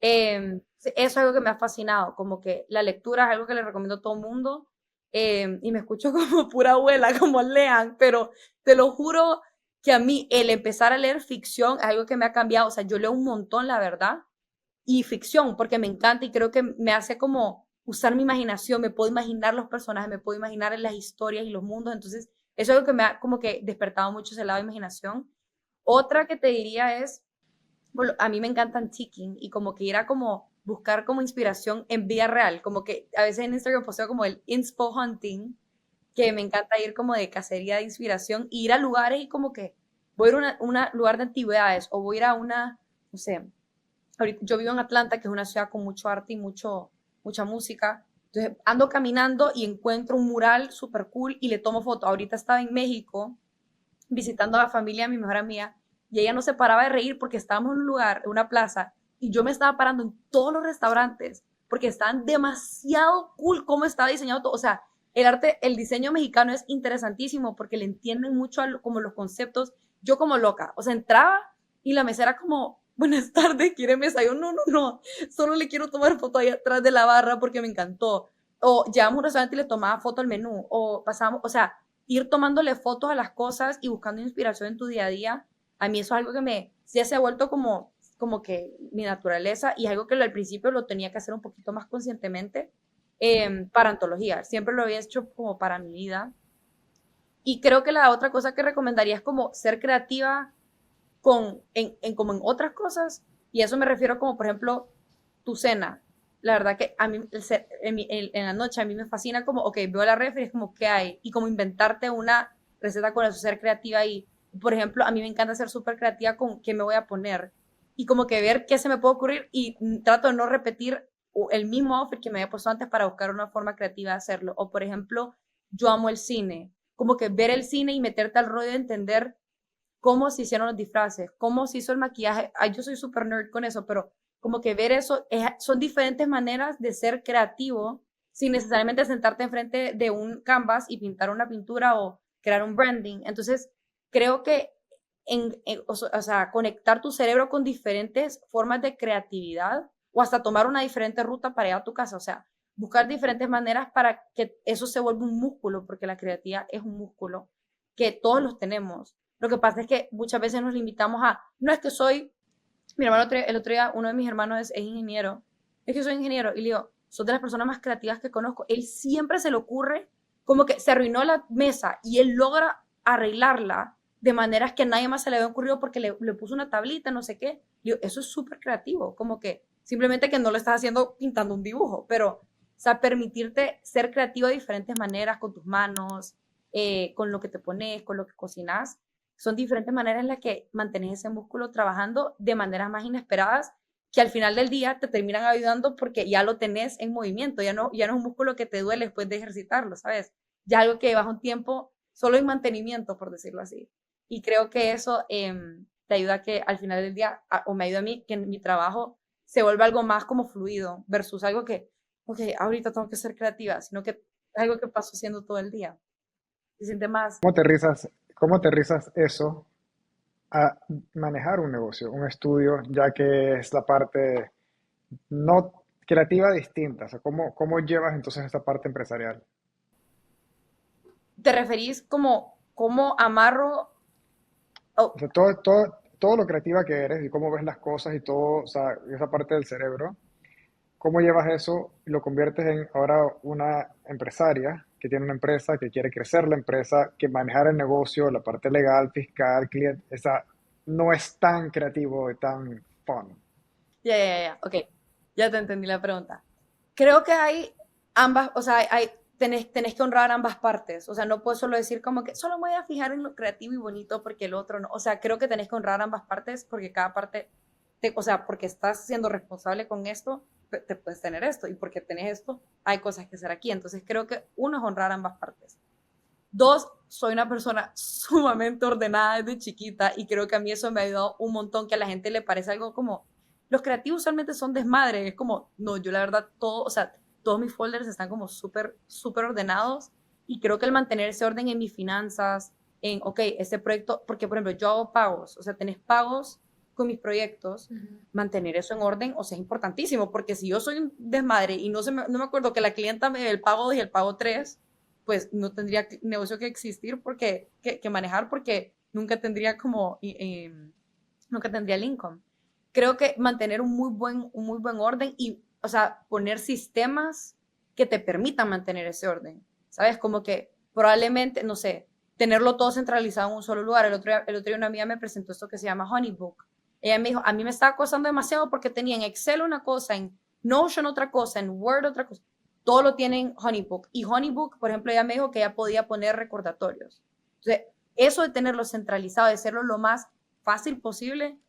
Eso es algo que me ha fascinado, como que la lectura es algo que le recomiendo a todo el mundo. Y me escucho como pura abuela, como lean, pero te lo juro que a mí el empezar a leer ficción es algo que me ha cambiado. O sea, yo leo un montón, la verdad, y ficción, porque me encanta y creo que me hace como usar mi imaginación, me puedo imaginar los personajes, me puedo imaginar en las historias y los mundos, entonces eso es algo que me ha como que despertado mucho ese lado de imaginación. Otra que te diría es, bueno, a mí me encanta Antiquing y como que ir a como buscar como inspiración en vida real, como que a veces en Instagram posteo como el inspo hunting, que me encanta ir como de cacería de inspiración, ir a lugares y como que voy a ir a un lugar de antigüedades o voy a ir a una, no sé, ahorita, yo vivo en Atlanta, que es una ciudad con mucho arte y mucha música. Entonces ando caminando y encuentro un mural súper cool y le tomo foto. Ahorita estaba en México visitando a la familia de mi mejor amiga y ella no se paraba de reír porque estábamos en un lugar, en una plaza, y yo me estaba parando en todos los restaurantes porque estaban demasiado cool cómo estaba diseñado todo. O sea, el arte, el diseño mexicano es interesantísimo porque le entienden mucho como los conceptos. Yo como loca, o sea, entraba y la mesera como, buenas tardes, ¿quiere mesa? Yo, no, solo le quiero tomar foto ahí atrás de la barra porque me encantó. O llevamos a un restaurante y le tomaba foto al menú, o pasamos, o sea, ir tomándole fotos a las cosas y buscando inspiración en tu día a día, a mí eso es algo que ya se ha vuelto como que mi naturaleza y es algo que al principio lo tenía que hacer un poquito más conscientemente para antología. Siempre lo había hecho como para mi vida. Y creo que la otra cosa que recomendaría es como ser creativa como en otras cosas. Y eso me refiero como, por ejemplo, tu cena. La verdad que a mí en la noche a mí me fascina como, ok, veo la refri, es como, ¿qué hay? Y como inventarte una receta con eso, ser creativa y, por ejemplo, a mí me encanta ser súper creativa con qué me voy a poner y como que ver qué se me puede ocurrir y trato de no repetir el mismo outfit que me había puesto antes para buscar una forma creativa de hacerlo. O, por ejemplo, yo amo el cine, como que ver el cine y meterte al rollo de entender cómo se hicieron los disfraces, cómo se hizo el maquillaje. Ay, yo soy súper nerd con eso, pero como que ver eso son diferentes maneras de ser creativo sin necesariamente sentarte enfrente de un canvas y pintar una pintura o crear un branding. Entonces, creo que o sea, conectar tu cerebro con diferentes formas de creatividad o hasta tomar una diferente ruta para ir a tu casa, o sea, buscar diferentes maneras para que eso se vuelva un músculo, porque la creatividad es un músculo que todos los tenemos. Lo que pasa es que muchas veces nos limitamos a, no es que soy, mi hermano el otro día, uno de mis hermanos es ingeniero, es que soy ingeniero, y le digo, sos de las personas más creativas que conozco. Él siempre se le ocurre, como que se arruinó la mesa y él logra arreglarla de maneras que a nadie más se le había ocurrido porque le puso una tablita, no sé qué. Digo, eso es súper creativo, como que simplemente que no lo estás haciendo pintando un dibujo, pero, o sea, permitirte ser creativo de diferentes maneras con tus manos, con lo que te pones, con lo que cocinas, son diferentes maneras en las que mantienes ese músculo trabajando de maneras más inesperadas que al final del día te terminan ayudando porque ya lo tenés en movimiento, ya no es un músculo que te duele después de ejercitarlo, ¿sabes? Ya algo que llevas un tiempo solo en mantenimiento, por decirlo así. Y creo que eso te ayuda a que al final del día, o me ayuda a mí, que en mi trabajo se vuelva algo más como fluido versus algo que, ok, ahorita tengo que ser creativa, sino que es algo que paso haciendo todo el día. Se siente más, ¿Cómo aterrizas eso a manejar un negocio, un estudio, ya que es la parte no creativa distinta? O sea, ¿cómo llevas entonces esta parte empresarial? ¿te referís como cómo amarro? O Oh, sea, todo lo creativa que eres y cómo ves las cosas y todo, o sea, esa parte del cerebro, ¿cómo llevas eso y lo conviertes en ahora una empresaria que tiene una empresa, que quiere crecer la empresa, que manejar el negocio, la parte legal, fiscal, cliente, esa no es tan creativo y tan fun? ok, ya te entendí la pregunta. Creo que hay ambas, o sea, tenés que honrar ambas partes, o sea, no puedo solo decir como que solo me voy a fijar en lo creativo y bonito porque el otro no, o sea, creo que tenés que honrar ambas partes porque cada parte, o sea, porque estás siendo responsable con esto, te puedes tener esto, y porque tenés esto, hay cosas que hacer aquí, entonces creo que uno es honrar ambas partes. Dos, soy una persona sumamente ordenada desde chiquita y creo que a mí eso me ha ayudado un montón, que a la gente le parece algo como, los creativos usualmente son desmadre, es como, no, yo la verdad todo, o sea, todos mis folders están como súper, súper ordenados y creo que el mantener ese orden en mis finanzas, en, ok, este proyecto, porque por ejemplo yo hago pagos, o sea, tenés pagos con mis proyectos, mantener eso en orden, o sea, es importantísimo, porque si yo soy un desmadre y no me acuerdo que la clienta me dé el pago 2 y el pago 3, pues no tendría negocio que existir porque, que manejar porque nunca tendría como, nunca tendría el income. Creo que mantener un muy buen orden y, o sea, poner sistemas que te permitan mantener ese orden, ¿sabes? Como que probablemente, no sé, tenerlo todo centralizado en un solo lugar. El otro día una amiga me presentó esto que se llama Honeybook. Ella me dijo, a mí me estaba costando demasiado porque tenía en Excel una cosa, en Notion otra cosa, en Word otra cosa, todo lo tiene en Honeybook. Y Honeybook, por ejemplo, ella me dijo que ella podía poner recordatorios. Entonces, eso de tenerlo centralizado, de hacerlo lo más fácil posible,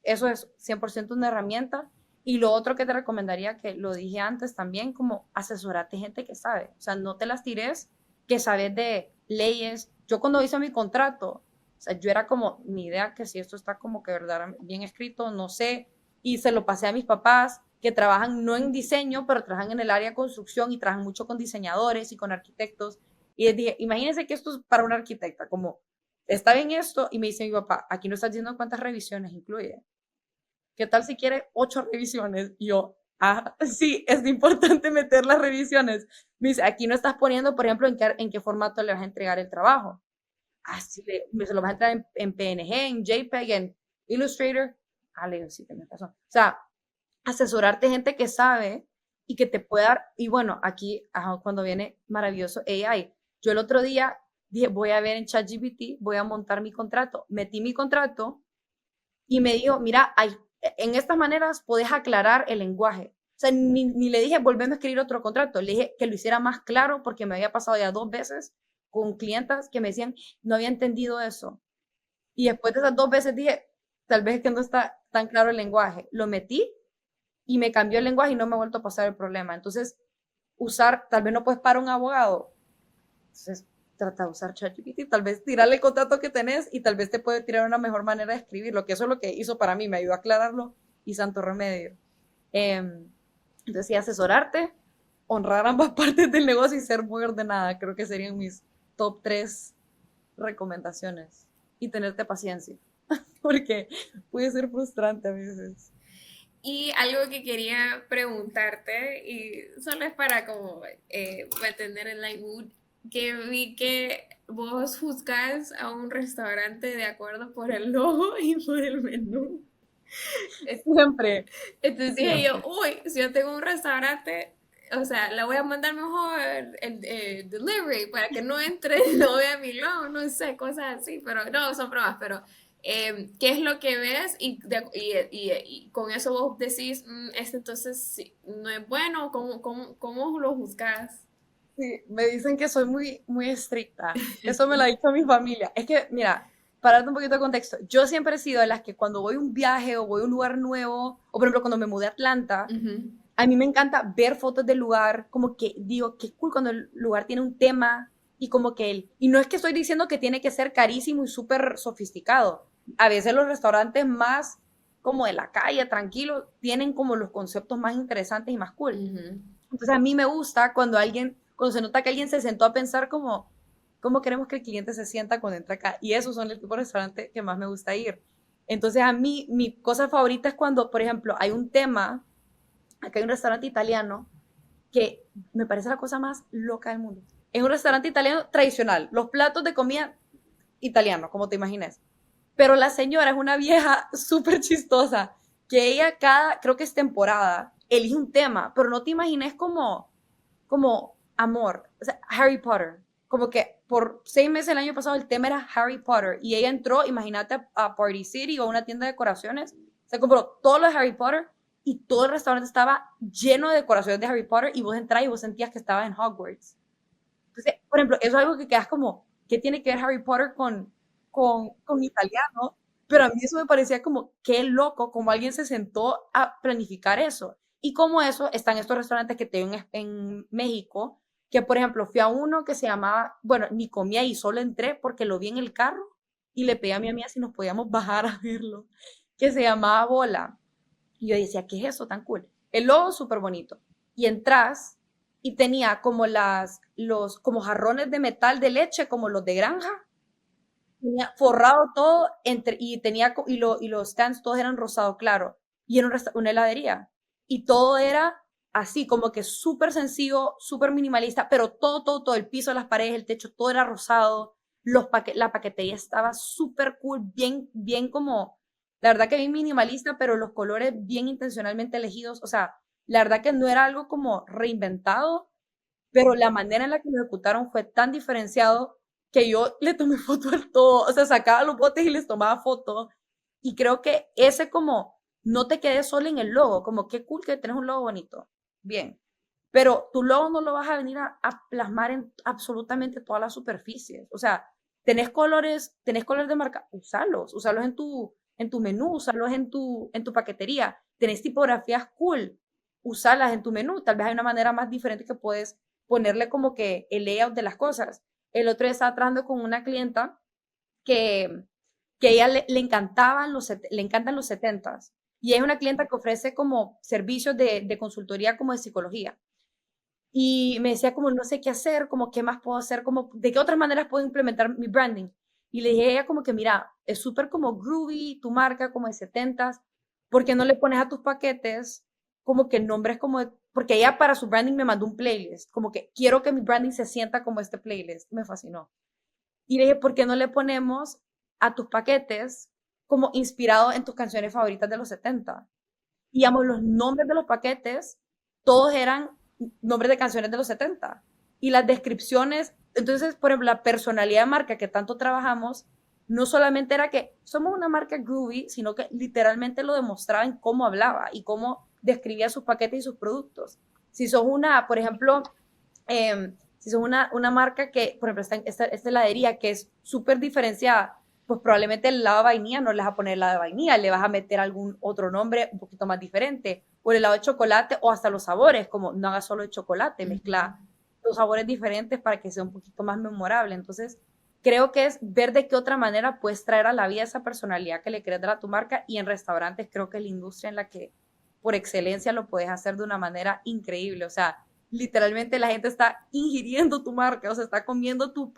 eso es 100% una herramienta. Y lo otro que te recomendaría, que lo dije antes también, como asesorarte gente que sabe. O sea, no te las tires, que sabes de leyes. Yo cuando hice mi contrato, o sea, yo era como, ni idea que si esto está como que verdad bien escrito, no sé. Y se lo pasé a mis papás, que trabajan no en diseño, pero trabajan en el área de construcción y trabajan mucho con diseñadores y con arquitectos. Y les dije, imagínense que esto es para una arquitecta, como, está bien esto, y me dice mi papá, aquí no estás diciendo cuántas revisiones incluye. ¿Qué tal si quiere 8 revisiones? Y yo, sí, es importante meter las revisiones. Me dice, aquí no estás poniendo, por ejemplo, en qué formato le vas a entregar el trabajo. Sí, se lo vas a entregar en PNG, en JPEG, en Illustrator. Le digo, sí, tenés razón. O sea, asesorarte gente que sabe y que te pueda dar, y bueno, aquí cuando viene maravilloso AI. Yo el otro día dije, voy a ver en ChatGPT, voy a montar mi contrato. Metí mi contrato y me dijo, mira, en estas maneras puedes aclarar el lenguaje. O sea, ni le dije, volveme a escribir otro contrato, le dije que lo hiciera más claro porque me había pasado ya 2 veces con clientas que me decían, no había entendido eso. Y después de esas 2 veces dije, tal vez es que no está tan claro el lenguaje. Lo metí y me cambió el lenguaje y no me ha vuelto a pasar el problema. Entonces, tal vez no puedes para un abogado, entonces trata de usar ChatGPT, tal vez tirarle el contrato que tenés y tal vez te puede tirar una mejor manera de escribirlo, que eso es lo que hizo para mí, me ayudó a aclararlo y santo remedio. Entonces, sí, asesorarte, honrar ambas partes del negocio y ser muy ordenada, creo que serían mis top 3 recomendaciones. Y tenerte paciencia, porque puede ser frustrante a veces. Y algo que quería preguntarte, y solo es para como mantener en la mood, que vi que vos juzgás a un restaurante de acuerdo por el logo y por el menú. Siempre, Entonces dije yo, siempre. uy, si yo tengo un restaurante, o sea, la voy a mandar mejor el delivery para que no entre, no vea mi logo, no sé, cosas así, pero no, son pruebas, pero ¿qué es lo que ves? Y con eso vos decís, este entonces sí, no es bueno, ¿cómo lo juzgás? Sí, me dicen que soy muy, muy estricta. Eso me lo ha dicho mi familia. Es que, mira, para darte un poquito de contexto, yo siempre he sido de las que cuando voy a un viaje o voy a un lugar nuevo, o por ejemplo cuando me mudé a Atlanta, Ujú, a mí me encanta ver fotos del lugar, como que digo, qué cool cuando el lugar tiene un tema y como que él, y no es que estoy diciendo que tiene que ser carísimo y súper sofisticado. A veces los restaurantes más como de la calle, tranquilos, tienen como los conceptos más interesantes y más cool. ujú. Entonces a mí me gusta cuando se nota que alguien se sentó a pensar como, ¿cómo queremos que el cliente se sienta cuando entra acá? Y esos son el tipo de restaurante que más me gusta ir. Entonces a mí, mi cosa favorita es cuando, por ejemplo, hay un tema, acá hay un restaurante italiano que me parece la cosa más loca del mundo. Es un restaurante italiano tradicional, los platos de comida italiano, como te imagines. Pero la señora es una vieja súper chistosa, que ella creo que es temporada, elige un tema, pero no te imagines como amor, o sea, Harry Potter. Como que por 6 meses el año pasado el tema era Harry Potter y ella entró, imagínate, a Party City o a una tienda de decoraciones, se compró todo lo de Harry Potter y todo el restaurante estaba lleno de decoraciones de Harry Potter y vos entrás y vos sentías que estabas en Hogwarts. Entonces, por ejemplo, eso es algo que quedas como, ¿qué tiene que ver Harry Potter con italiano? Pero a mí eso me parecía como, qué loco, como alguien se sentó a planificar eso. Y como eso, están estos restaurantes que tengo en México, que por ejemplo, fui a uno que se llamaba, bueno, ni comía y solo entré porque lo vi en el carro y le pedí a mi amiga si nos podíamos bajar a verlo, que se llamaba Bola. Y yo decía, ¿qué es eso tan cool? El logo súper bonito. Y entras y tenía como como jarrones de metal de leche, como los de granja. Tenía forrado todo y y los stands todos eran rosado claro. Y era una heladería. Y todo era así, como que súper sencillo, súper minimalista, pero todo, el piso, las paredes, el techo, todo era rosado. La paquetería estaba súper cool, bien como, la verdad que bien minimalista, pero los colores bien intencionalmente elegidos. O sea, la verdad que no era algo como reinventado, pero la manera en la que lo ejecutaron fue tan diferenciado que yo le tomé foto al todo, o sea, sacaba los botes y les tomaba foto, y creo que ese como, no te quedes solo en el logo, como qué cool que tenés un logo bonito, bien, pero tu logo no lo vas a venir a plasmar en absolutamente todas las superficies, o sea, tenés colores de marca, usalos en tu menú, usalos en tu paquetería, tenés tipografías cool, usalas en tu menú, tal vez hay una manera más diferente que puedes ponerle como que el layout de las cosas. El otro día estaba trabajando con una clienta que, que a ella le encantan los 70s y es una clienta que ofrece como servicios de consultoría como de psicología. Y me decía como no sé qué hacer, como qué más puedo hacer, como de qué otras maneras puedo implementar mi branding. Y le dije a ella como que mira, es súper como groovy tu marca como de 70s, ¿por qué no le pones a tus paquetes como que nombres porque ella para su branding me mandó un playlist, como que quiero que mi branding se sienta como este playlist, me fascinó. Y le dije, ¿por qué no le ponemos a tus paquetes como inspirado en tus canciones favoritas de los 70? Y digamos, los nombres de los paquetes, todos eran nombres de canciones de los 70. Y las descripciones, entonces, por ejemplo, la personalidad de marca que tanto trabajamos, no solamente era que somos una marca groovy, sino que literalmente lo demostraba en cómo hablaba y cómo describía sus paquetes y sus productos. Si sos por ejemplo, si sos una marca que, por ejemplo, esta heladería que es súper diferenciada, pues probablemente el helado de vainilla no le vas a poner helado de vainilla, le vas a meter algún otro nombre un poquito más diferente, o el helado de chocolate, o hasta los sabores, como no hagas solo de chocolate, mezcla los sabores diferentes para que sea un poquito más memorable. Entonces, creo que es ver de qué otra manera puedes traer a la vida esa personalidad que le quieres dar a tu marca, y en restaurantes creo que es la industria en la que por excelencia lo puedes hacer de una manera increíble. O sea, literalmente la gente está ingiriendo tu marca, o sea, está comiendo tu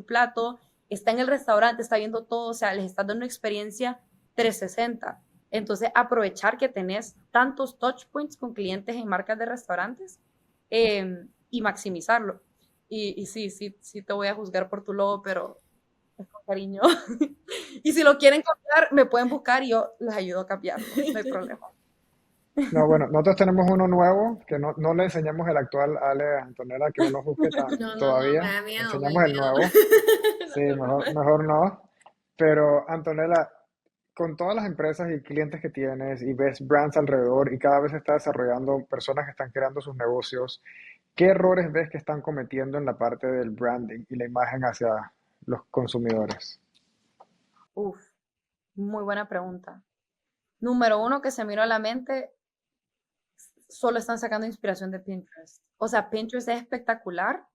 plato, está en el restaurante, está viendo todo, o sea, les está dando una experiencia 360. Entonces, aprovechar que tenés tantos touch points con clientes en marcas de restaurantes y maximizarlo. Y sí te voy a juzgar por tu logo, pero es con cariño. Y si lo quieren cambiar, me pueden buscar y yo les ayudo a cambiarlo, no hay problema. No, bueno, nosotros tenemos uno nuevo que no le enseñamos el actual Ale a Antonella, que no nos busque tan No, no, no, me todavía. da miedo, me da Enseñamos el miedo. nuevo. Sí, mejor no. Pero Antonella, con todas las empresas y clientes que tienes y ves brands alrededor y cada vez se está desarrollando personas que están creando sus negocios, ¿qué errores ves que están cometiendo en la parte del branding y la imagen hacia los consumidores? Uf, muy buena pregunta. Número uno que se me vino a la mente, solo están sacando inspiración de Pinterest. O sea, Pinterest es espectacular,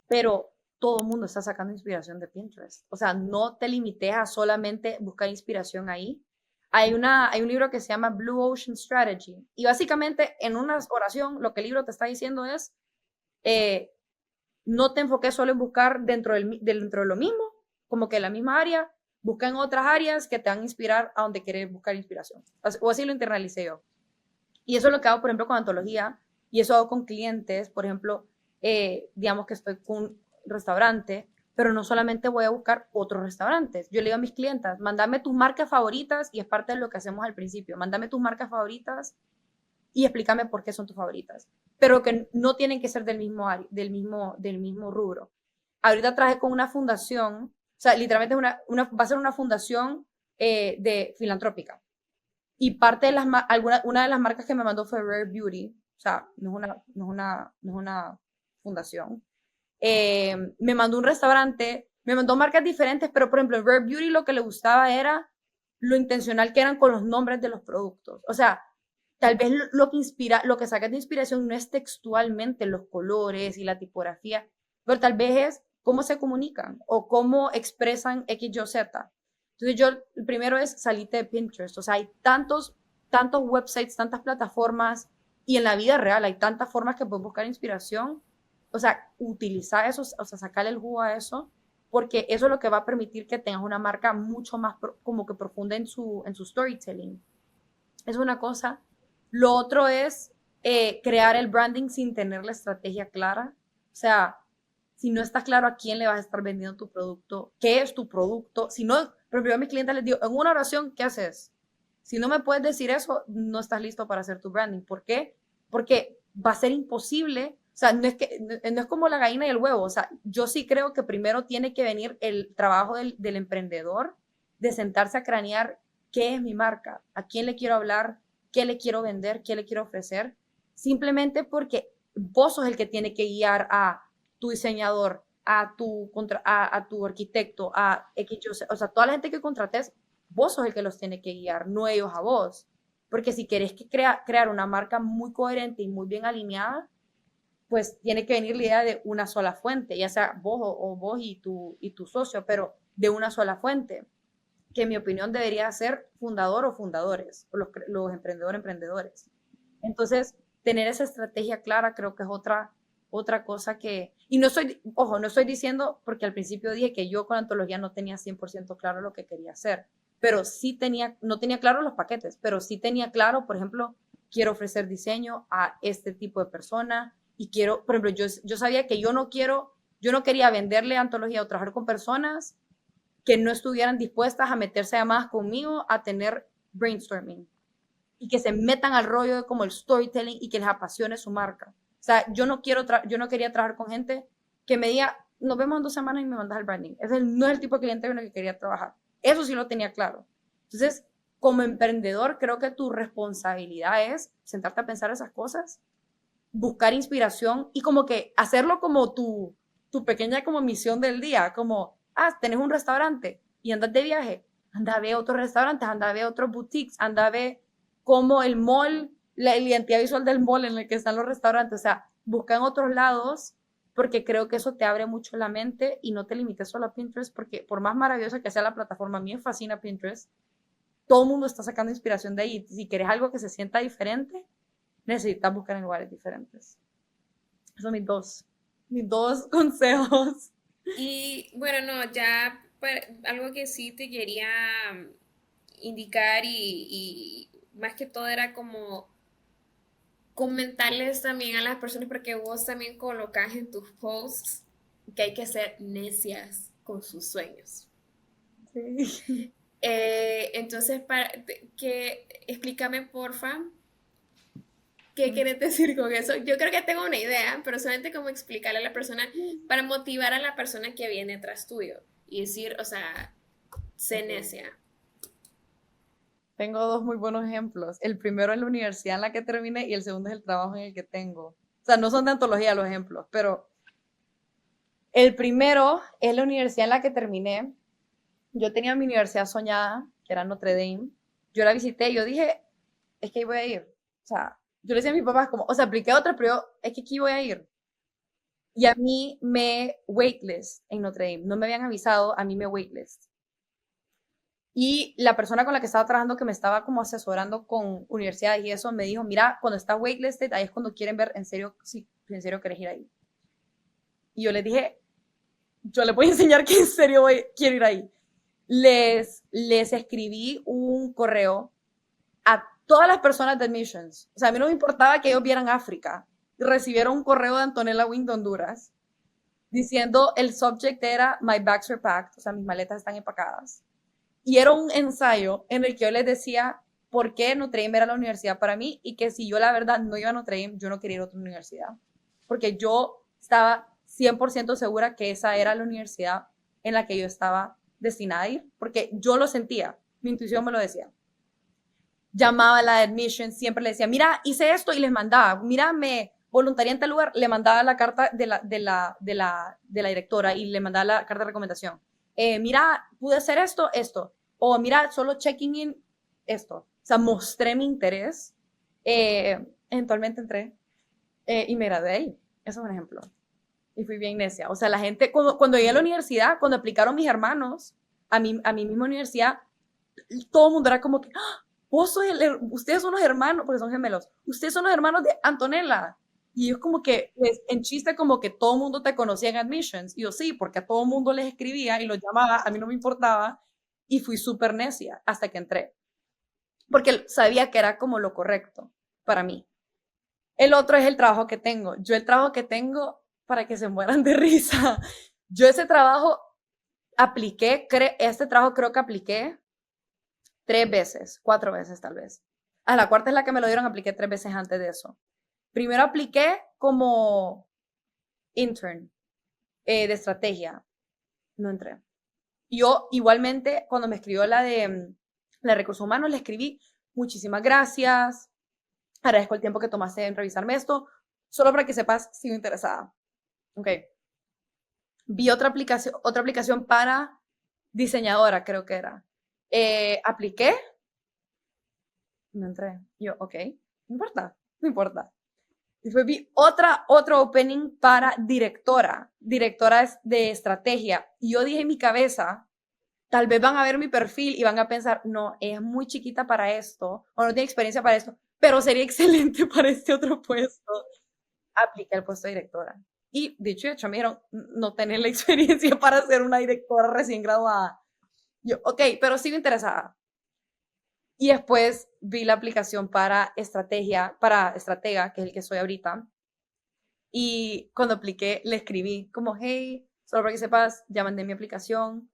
pero todo el mundo está sacando inspiración de Pinterest. O sea, no te limites a solamente buscar inspiración ahí. Hay un libro que se llama Blue Ocean Strategy y básicamente en una oración lo que el libro te está diciendo es, eh, no te enfoques solo en buscar dentro de lo mismo, como que en la misma área, busca en otras áreas que te van a inspirar a donde quieres buscar inspiración. O así lo internalicé yo. Y eso es lo que hago, por ejemplo, con antología, y eso hago con clientes, por ejemplo, digamos que estoy con un restaurante, pero no solamente voy a buscar otros restaurantes. Yo le digo a mis clientas, mándame tus marcas favoritas, y es parte de lo que hacemos al principio, mándame tus marcas favoritas y explícame por qué son tus favoritas, pero que no tienen que ser del mismo rubro. Ahorita traje con una fundación, o sea, literalmente va a ser una fundación de filantrópica. Y parte de una de las marcas que me mandó fue Rare Beauty, o sea, no es una fundación. Me mandó un restaurante, me mandó marcas diferentes, pero por ejemplo, Rare Beauty lo que le gustaba era lo intencional que eran con los nombres de los productos. O sea, tal vez lo que sacas de inspiración no es textualmente los colores y la tipografía, pero tal vez es cómo se comunican o cómo expresan X, Y, Z. Entonces yo, el primero es salirte de Pinterest. O sea, hay tantos websites, tantas plataformas y en la vida real hay tantas formas que puedes buscar inspiración. O sea, utilizar eso, o sea, sacarle el jugo a eso, porque eso es lo que va a permitir que tengas una marca mucho más como que profunda en su storytelling. Es una cosa. Lo otro es crear el branding sin tener la estrategia clara. O sea, si no está claro a quién le vas a estar vendiendo tu producto, qué es tu producto, si no, por ejemplo, a mis clientes les digo, en una oración, ¿qué haces? Si no me puedes decir eso, no estás listo para hacer tu branding. ¿Por qué? Porque va a ser imposible. O sea, no es como la gallina y el huevo. O sea, yo sí creo que primero tiene que venir el trabajo del emprendedor, de sentarse a cranear qué es mi marca, a quién le quiero hablar, qué le quiero vender, qué le quiero ofrecer, simplemente porque vos sos el que tiene que guiar a tu diseñador, a tu arquitecto, a X, o sea, toda la gente que contrates, vos sos el que los tiene que guiar, no ellos a vos. Porque si querés crear una marca muy coherente y muy bien alineada, pues tiene que venir la idea de una sola fuente, ya sea vos o vos y tu socio, pero de una sola fuente, que en mi opinión debería ser fundador o fundadores, o los emprendedores. Entonces, tener esa estrategia clara creo que es otra cosa que, y no estoy diciendo, porque al principio dije que yo con antología no tenía 100% claro lo que quería hacer, pero sí no tenía claro los paquetes, pero sí tenía claro, por ejemplo, quiero ofrecer diseño a este tipo de persona y quiero, por ejemplo, yo sabía que yo no quería venderle antología o trabajar con personas que no estuvieran dispuestas a meterse a más conmigo a tener brainstorming y que se metan al rollo de como el storytelling y que les apasione su marca. O sea, yo no quería trabajar con gente que me diga, nos vemos en 2 semanas y me mandas el branding. Ese no es el tipo de cliente con el que quería trabajar. Eso sí lo tenía claro. Entonces, como emprendedor, creo que tu responsabilidad es sentarte a pensar esas cosas, buscar inspiración y como que hacerlo como tu pequeña como misión del día, como, tenés un restaurante y andas de viaje, anda a ver otros restaurantes, anda a ver otros boutiques, anda a ver cómo el mall, la identidad visual del mall en el que están los restaurantes, o sea, busca en otros lados porque creo que eso te abre mucho la mente y no te limites solo a Pinterest porque por más maravillosa que sea la plataforma, a mí me fascina Pinterest, todo el mundo está sacando inspiración de ahí. Si quieres algo que se sienta diferente, necesitas buscar en lugares diferentes. Esos son mis dos consejos. Y bueno, no, ya algo que sí te quería indicar y más que todo era como comentarles también a las personas, porque vos también colocas en tus posts que hay que ser necias con sus sueños. Sí. Entonces, explícame porfa ¿Qué quieres decir con eso? Yo creo que tengo una idea, pero solamente como explicarle a la persona, para motivar a la persona que viene tras tuyo y decir, o sea, sé Ok. necia. Tengo dos muy buenos ejemplos. El primero es la universidad en la que terminé y el segundo es el trabajo en el que tengo. O sea, no son de antología los ejemplos, pero el primero es la universidad en la que terminé. Yo tenía mi universidad soñada, que era Notre Dame. Yo la visité y yo dije, es que ahí voy a ir. O sea, yo le decía a mis papás como, o sea, apliqué a otra, pero es que aquí voy a ir. Y a mí me waitlist en Notre Dame. No me habían avisado, a mí me waitlist. Y la persona con la que estaba trabajando, que me estaba como asesorando con universidades y eso, me dijo, mira, cuando está waitlisted, ahí es cuando quieren ver en serio si en serio querés ir ahí. Y yo les dije, yo les voy a enseñar que en serio quiero ir ahí. Les escribí un correo a todas las personas de admissions. O sea, a mí no me importaba que ellos vieran África. Recibieron un correo de Antonella Wing de Honduras diciendo, el subject era My bags are packed, o sea, mis maletas están empacadas. Y era un ensayo en el que yo les decía por qué Notre Dame era la universidad para mí y que si yo la verdad no iba a Notre Dame, yo no quería ir a otra universidad. Porque yo estaba 100% segura que esa era la universidad en la que yo estaba destinada a ir, porque yo lo sentía, mi intuición me lo decía. Llamaba a la admission, siempre le decía, mira, hice esto y les mandaba, mira, me voluntarié en tal lugar, le mandaba la carta de la directora y le mandaba la carta de recomendación. Mira, pude hacer esto. O mira, solo checking in, esto. O sea, mostré mi interés. Eventualmente entré y me gradué ahí. Eso es un ejemplo. Y fui bien necia. O sea, la gente, cuando llegué a la universidad, cuando aplicaron mis hermanos a mi misma universidad, todo el mundo era como que, ¡ah! Ustedes son los hermanos, porque son gemelos, ustedes son los hermanos de Antonella. Y yo como que, pues, en chiste, como que todo el mundo te conocía en admissions. Y yo sí, porque a todo el mundo les escribía y los llamaba, a mí no me importaba. Y fui súper necia hasta que entré. Porque sabía que era como lo correcto para mí. El otro es el trabajo que tengo. Yo el trabajo que tengo, para que se mueran de risa. Yo ese trabajo apliqué, este trabajo creo que apliqué 3 veces, 4 veces tal vez. A la cuarta es la que me lo dieron, apliqué 3 veces antes de eso. Primero apliqué como intern de estrategia. No entré. Yo igualmente, cuando me escribió la de recursos humanos, le escribí, muchísimas gracias, agradezco el tiempo que tomaste en revisarme esto, solo para que sepas, sigo interesada. Ok. Vi otra aplicación para diseñadora, creo que era. Apliqué, no entré. Yo, ok, no importa, no importa. Después vi otro opening para directora de estrategia. Y yo dije en mi cabeza, tal vez van a ver mi perfil y van a pensar, no, es muy chiquita para esto, o no tiene experiencia para esto, pero sería excelente para este otro puesto. Apliqué el puesto de directora. Y dicho y hecho, me dijeron, no tenés la experiencia para ser una directora recién graduada. Yo, ok, pero sigo interesada. Y después vi la aplicación para estratega, que es el que soy ahorita. Y cuando apliqué, le escribí como, hey, solo para que sepas, ya mandé mi aplicación,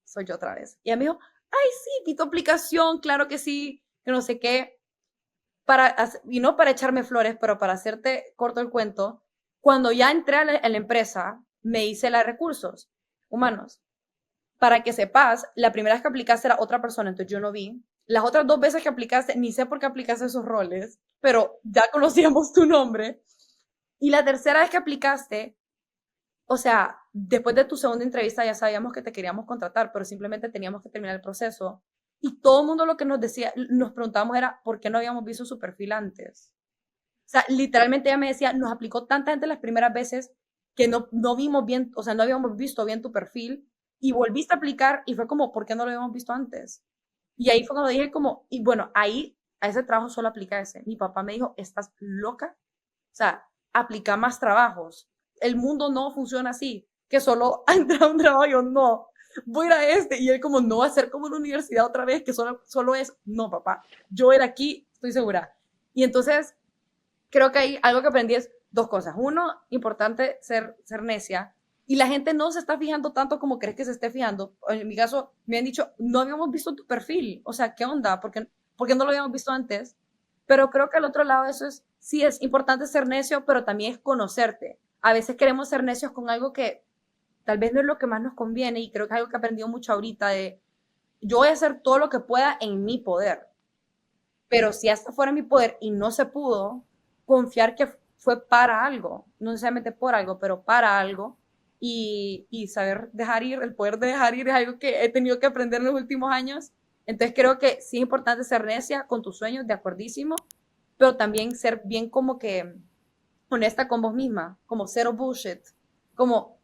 soy yo otra vez. Y ella me dijo, ay, sí, vi tu aplicación, claro que sí, que no sé qué. Y no para echarme flores, pero para hacerte corto el cuento, cuando ya entré a la empresa, me hice la de recursos humanos. Para que sepas, la primera vez que aplicaste era otra persona, entonces yo no vi. Las otras 2 veces que aplicaste, ni sé por qué aplicaste esos roles, pero ya conocíamos tu nombre. Y la tercera vez que aplicaste, o sea, después de tu segunda entrevista ya sabíamos que te queríamos contratar, pero simplemente teníamos que terminar el proceso. Y todo el mundo lo que nos preguntábamos era, ¿por qué no habíamos visto su perfil antes? O sea, literalmente ella me decía, nos aplicó tanta gente las primeras veces que no vimos bien, o sea, no habíamos visto bien tu perfil y volviste a aplicar y fue como, ¿por qué no lo habíamos visto antes? Y ahí fue cuando dije como, y bueno, ahí a ese trabajo solo aplica ese. Mi papá me dijo, ¿estás loca? O sea, aplica más trabajos. El mundo no funciona así, que solo entra un trabajo y yo no, voy a ir a este. Y él como, no va a ser como la universidad otra vez, que solo es, no, papá, yo era aquí, estoy segura. Y entonces, creo que hay algo que aprendí es 2 cosas. Uno, importante ser necia. Y la gente no se está fijando tanto como crees que se esté fijando. En mi caso, me han dicho, no habíamos visto tu perfil. O sea, ¿qué onda? ¿Por qué no lo habíamos visto antes? Pero creo que al otro lado de eso es sí es importante ser necio, pero también es conocerte. A veces queremos ser necios con algo que tal vez no es lo que más nos conviene, y creo que es algo que he aprendido mucho ahorita de yo voy a hacer todo lo que pueda en mi poder, pero si hasta fuera mi poder y no se pudo, confiar que fue para algo, no necesariamente por algo, pero para algo, y saber dejar ir, el poder de dejar ir es algo que he tenido que aprender en los últimos años. Entonces creo que sí es importante ser necia con tus sueños, de acuerdísimo, pero también ser bien como que honesta con vos misma, como cero bullshit, como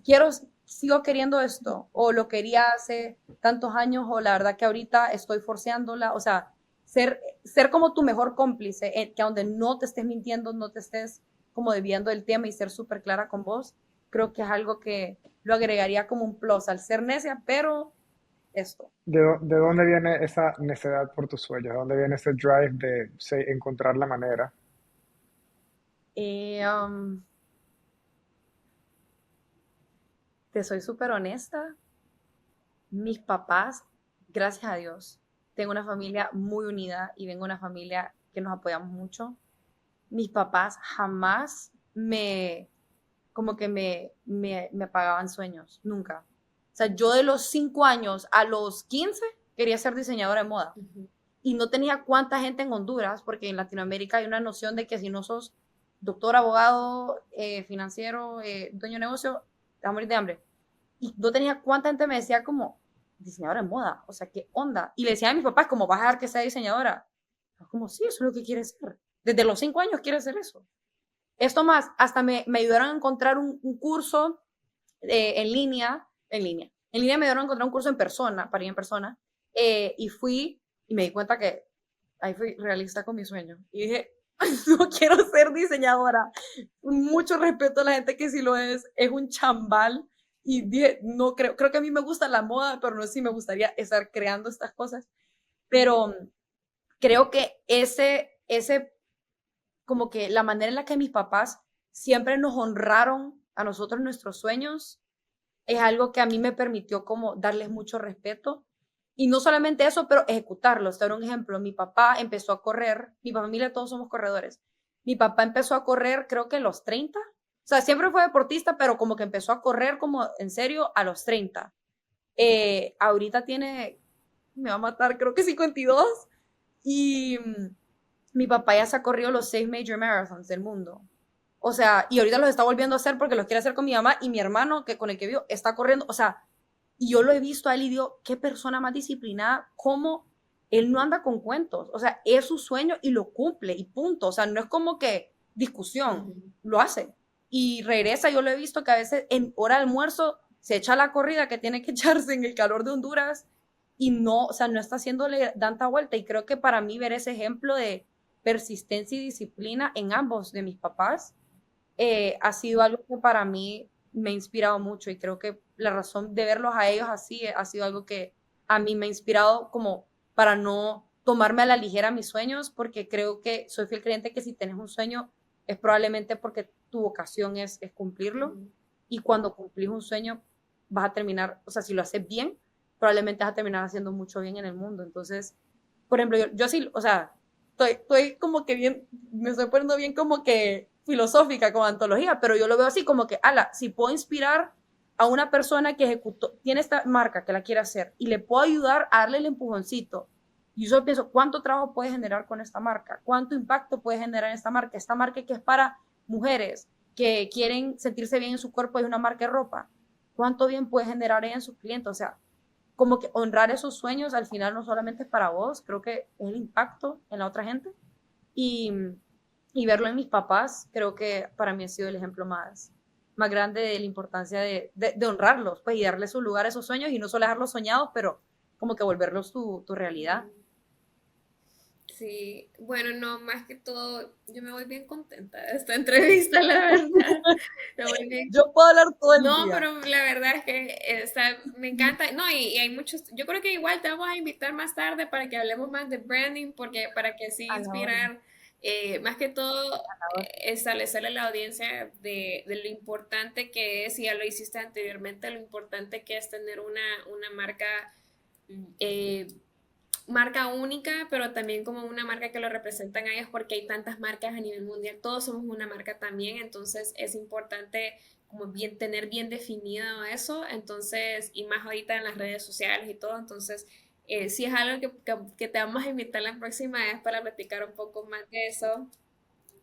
quiero, sigo queriendo esto, o lo quería hace tantos años, o la verdad que ahorita estoy forceándola, o sea, ser como tu mejor cómplice, que donde no te estés mintiendo, no te estés como desviando del tema y ser súper clara con vos, creo que es algo que lo agregaría como un plus al ser necia, pero esto. de dónde viene esa necesidad por tus sueños? ¿De dónde viene ese drive de encontrar la manera? Eh, um, Te soy súper honesta, mis papás, gracias a Dios, tengo una familia muy unida y vengo de una familia que nos apoyamos mucho. Mis papás jamás como que me apagaban sueños, nunca. O sea, yo de los 5 años a los 15 quería ser diseñadora de moda. Ujú. Y no tenía cuánta gente en Honduras, porque en Latinoamérica hay una noción de que si no sos doctor, abogado, financiero, dueño de negocio, te vas a morir de hambre. Y no tenía cuánta gente me decía como, diseñadora de moda, o sea, ¿qué onda? Y le decía a mis papás, como, ¿vas a dejar que sea diseñadora? Yo como, sí, eso es lo que quiere ser. Desde los 5 años quiere hacer eso. Esto más, hasta me ayudaron a encontrar un curso en línea me ayudaron a encontrar un curso en persona, para ir en persona, y fui y me di cuenta que ahí fui realista con mi sueño. Y dije, no quiero ser diseñadora. Mucho respeto a la gente que sí lo es un chambal. Y dije, no creo que a mí me gusta la moda, pero no sé si me gustaría estar creando estas cosas. Pero creo que como que la manera en la que mis papás siempre nos honraron a nosotros nuestros sueños, es algo que a mí me permitió como darles mucho respeto. Y no solamente eso, pero ejecutarlos. Te doy un ejemplo. Mi papá empezó a correr, mi familia todos somos corredores. Mi papá empezó a correr creo que a los 30. O sea, siempre fue deportista, pero como que empezó a correr como en serio a los 30. Ahorita tiene, me va a matar, creo que 52. Y mi papá ya se ha corrido los 6 major marathons del mundo. O sea, y ahorita los está volviendo a hacer porque los quiere hacer con mi mamá y mi hermano, que con el que vivo, está corriendo. O sea, y yo lo he visto a él y digo, qué persona más disciplinada, cómo él no anda con cuentos. O sea, es su sueño y lo cumple y punto. O sea, no es como que discusión, Ujú. lo hace. Y regresa, yo lo he visto que a veces en hora de almuerzo se echa la corrida que tiene que echarse en el calor de Honduras y no, o sea, no está haciéndole tanta vuelta. Y creo que para mí ver ese ejemplo de persistencia y disciplina en ambos de mis papás ha sido algo que para mí me ha inspirado mucho, y creo que la razón de verlos a ellos así ha sido algo que a mí me ha inspirado como para no tomarme a la ligera mis sueños, porque creo que soy fiel creyente que si tienes un sueño es probablemente porque tu vocación es cumplirlo, Ujú. y cuando cumplís un sueño vas a terminar, o sea, si lo haces bien, probablemente vas a terminar haciendo mucho bien en el mundo. Entonces, por ejemplo, yo sí, o sea, estoy como que bien, me estoy poniendo bien como que filosófica con antología, pero yo lo veo así como que, ala, si puedo inspirar a una persona que tiene esta marca que la quiere hacer y le puedo ayudar a darle el empujoncito, y yo solo pienso, ¿cuánto trabajo puede generar con esta marca? ¿Cuánto impacto puede generar en esta marca? Esta marca que es para mujeres que quieren sentirse bien en su cuerpo, es una marca de ropa. ¿Cuánto bien puede generar ella en sus clientes? O sea, como que honrar esos sueños al final no solamente es para vos, creo que es el impacto en la otra gente. Y, y verlo en mis papás, creo que para mí ha sido el ejemplo más grande de la importancia de honrarlos, pues, y darle su lugar a esos sueños y no solo dejarlos soñados, pero como que volverlos tu realidad. Sí, bueno, no, más que todo, yo me voy bien contenta de esta entrevista, la verdad. Me voy bien. Yo puedo hablar todo el No, día. pero la verdad es que me encanta. No, y hay muchos. Yo creo que igual te vamos a invitar más tarde para que hablemos más de branding, porque para que así A la hora, inspirar, más que todo, a la hora. establecerle a la audiencia de lo importante que es, y ya lo hiciste anteriormente, lo importante que es tener una marca eh, marca única, pero también como una marca que lo representan a ellos porque hay tantas marcas a nivel mundial, todos somos una marca también, entonces es importante como bien tener bien definido eso, entonces, y más ahorita en las redes sociales y todo, entonces sí es algo que te vamos a invitar la próxima vez para platicar un poco más de eso,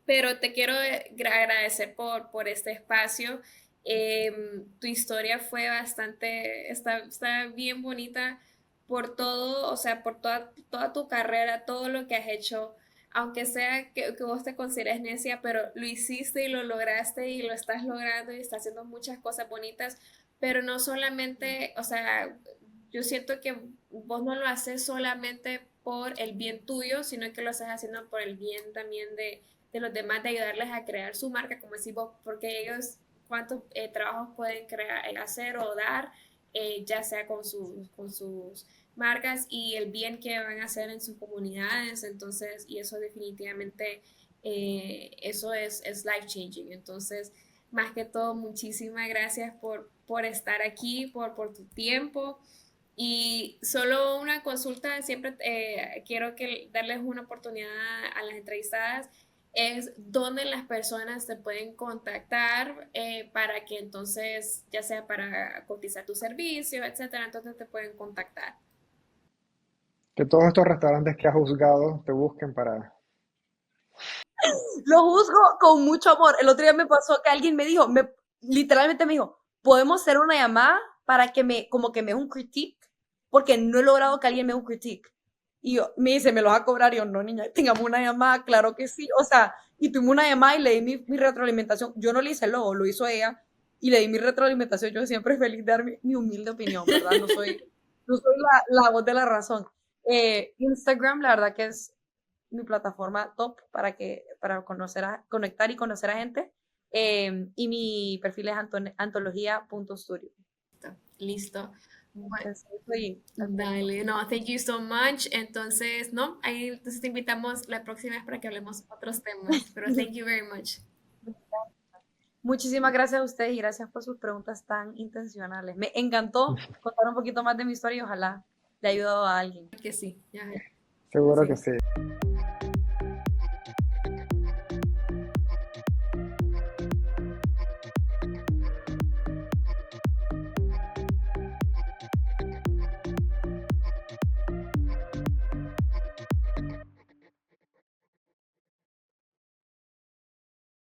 pero te quiero agradecer por este espacio. Tu historia fue bastante, está bien bonita por todo, o sea, por toda tu carrera, todo lo que has hecho, aunque sea que vos te consideres necia, pero lo hiciste y lo lograste y lo estás logrando y estás haciendo muchas cosas bonitas, pero no solamente, o sea, yo siento que vos no lo haces solamente por el bien tuyo, sino que lo estás haciendo por el bien también de los demás, de ayudarles a crear su marca, como decís vos, porque ellos cuántos trabajos pueden crear, hacer o dar, ya sea con sus marcas y el bien que van a hacer en sus comunidades, entonces, y eso definitivamente, eso es life changing, entonces, más que todo, muchísimas gracias por estar aquí, por tu tiempo. Y solo una consulta, siempre quiero darles una oportunidad a las entrevistadas, es dónde las personas te pueden contactar para que entonces, ya sea para cotizar tu servicio, etcétera, entonces te pueden contactar. Que todos estos restaurantes que has juzgado te busquen para... Lo juzgo con mucho amor. El otro día me pasó que alguien me dijo, literalmente me dijo, ¿podemos hacer una llamada para que como que me dé un critique? Porque no he logrado que alguien me dé un critique. Y me dice, ¿me lo vas a cobrar? Y yo, no, niña, tengamos una llamada, claro que sí. O sea, y tuvimos una llamada y le di mi retroalimentación. Yo no le hice el logo, lo hizo ella. Y le di mi retroalimentación. Yo siempre feliz de dar mi humilde opinión, ¿verdad? No soy la voz de la razón. Instagram, la verdad que es mi plataforma top para conectar y conocer a gente. Y mi perfil es antología.studio. Listo. Bueno, Entonces, soy dale, no, thank you so much. Entonces, no, ahí entonces te invitamos la próxima vez para que hablemos otros temas, pero thank you very much. Muchísimas gracias a ustedes y gracias por sus preguntas tan intencionales. Me encantó contar un poquito más de mi historia y ojalá le haya ayudado a alguien. Que sí, ya, Seguro que sí. sí.